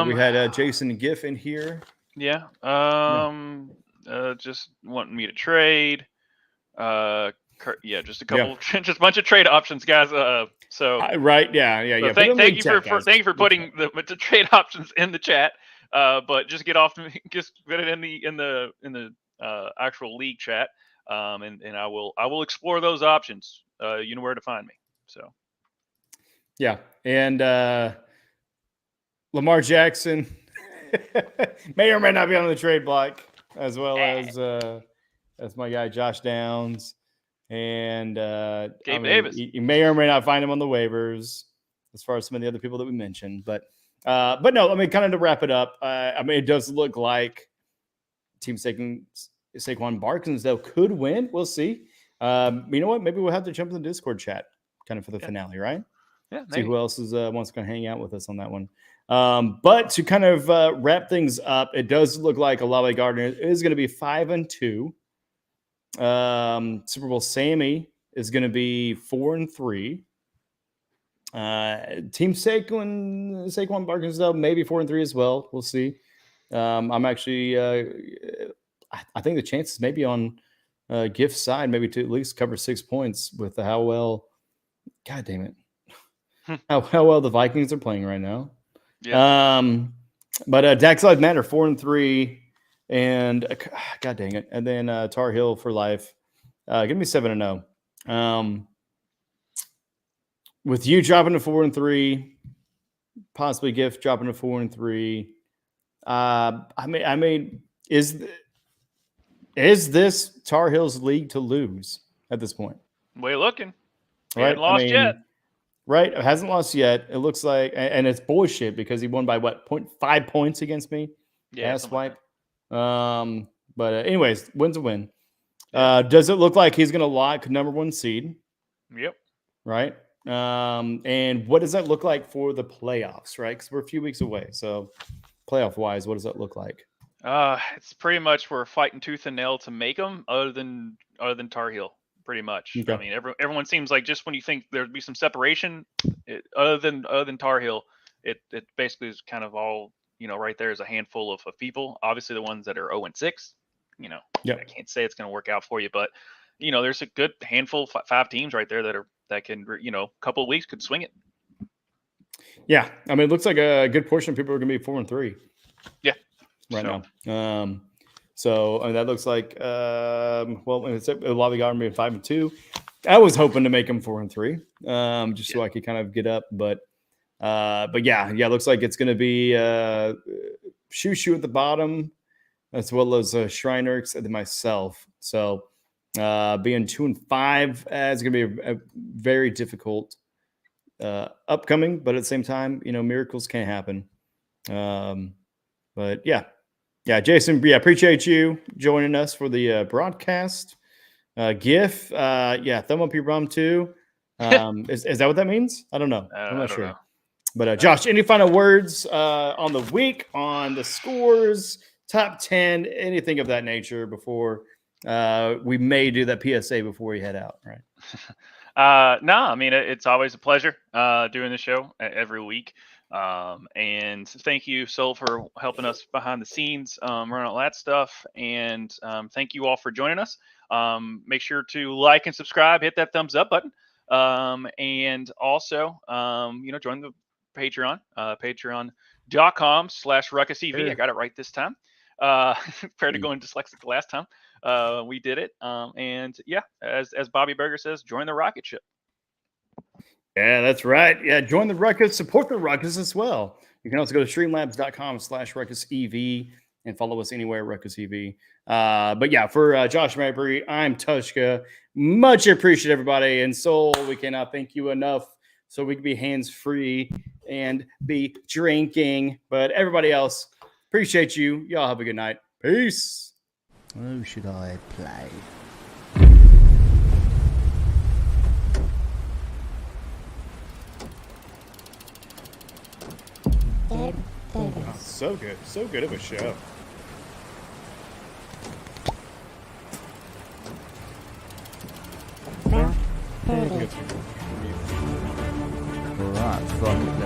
we had Jason Giff in here. Yeah. Just wanting me to trade. Just a couple, just a bunch of trade options, guys. Right, yeah. So thank you for putting the trade options in the chat. But just get put it in the actual league chat. And I will explore those options. You know where to find me. So. Yeah, and Lamar Jackson may or may not be on the trade block, as well as my guy Josh Downs and Gabe Davis. You may or may not find him on the waivers, as far as some of the other people that we mentioned. But no, I mean, kind of to wrap it up, I mean, it does look like Team Saquon Barkley though could win. We'll see. You know what? Maybe we'll have to jump in the Discord chat kind of for the finale, right? Yeah. See who else is wants to hang out with us on that one. But to kind of wrap things up, it does look like Callaway Gardner is going to be 5-2. Super Bowl Sammy is going to be 4-3. Team Saquon Barkley maybe 4-3 as well. We'll see. I'm actually I think the chances maybe on Gift's side maybe to at least cover 6 points with how well. God damn it. How well the Vikings are playing right now. Yeah. But Dax Lives Matter 4-3, and God dang it, and then Tar Heel for life. Give me 7-0. With you dropping to 4-3, possibly Gift dropping to 4-3. I mean, is this Tar Heels league to lose at this point? Way looking. Right? Haven't lost yet. Right, it hasn't lost yet. It looks like, and it's bullshit because he won by 0.5 points against me. Yeah, swipe. But anyways, win's a win. Yeah. Does it look like he's going to lock number 1 seed? Yep. Right. And what does that look like for the playoffs? Right, because we're a few weeks away. So, playoff wise, what does that look like? It's pretty much we're fighting tooth and nail to make them, other than Tar Heel. Pretty much. Okay. I mean, everyone seems like just when you think there'd be some separation, other than Tar Heel, it basically is kind of all right there is a handful of people. Obviously, the ones that are 0-6. Yep. I can't say it's going to work out for you, but there's a good handful, 5 teams right there that can a couple of weeks could swing it. Yeah, I mean, it looks like a good portion of people are going to be 4-3. Yeah. Right now. So I mean, that looks like it's a Lobby Garden being 5-2. I was hoping to make them 4-3, so I could kind of get up. But yeah, it looks like it's going to be shoe at the bottom, as well as Shrinerks and then myself. So being 2-5 is going to be a very difficult upcoming, but at the same time, miracles can't happen. But yeah, Jason, appreciate you joining us for the broadcast. GIF, thumb up your bum too. Is that what that means? I don't know. I'm not sure. But Josh, any final words on the week, on the scores, top 10, anything of that nature before we may do that PSA before we head out, right? No, I mean, it's always a pleasure doing the show every week. And thank you, Sol, for helping us behind the scenes, run all that stuff. And thank you all for joining us. Make sure to like and subscribe, hit that thumbs up button. And also, join the Patreon, patreon.com/RuckusEV. I got it right this time. Compared to going dyslexic the last time. We did it. And yeah, as Bobby Berger says, join the rocket ship. Yeah, that's right. Yeah, join the Ruckus, support the Ruckus as well. You can also go to streamlabs.com/RuckusEV and follow us anywhere, RuckusEV. But yeah, for Josh Mabry, I'm Tvshka. Much appreciate everybody. And Sol, we cannot thank you enough so we can be hands-free and be drinking. But everybody else, appreciate you. Y'all have a good night. Peace. Who should I play? Deb Oh, Davis. so good of a show. Brock Purdy. Alright, from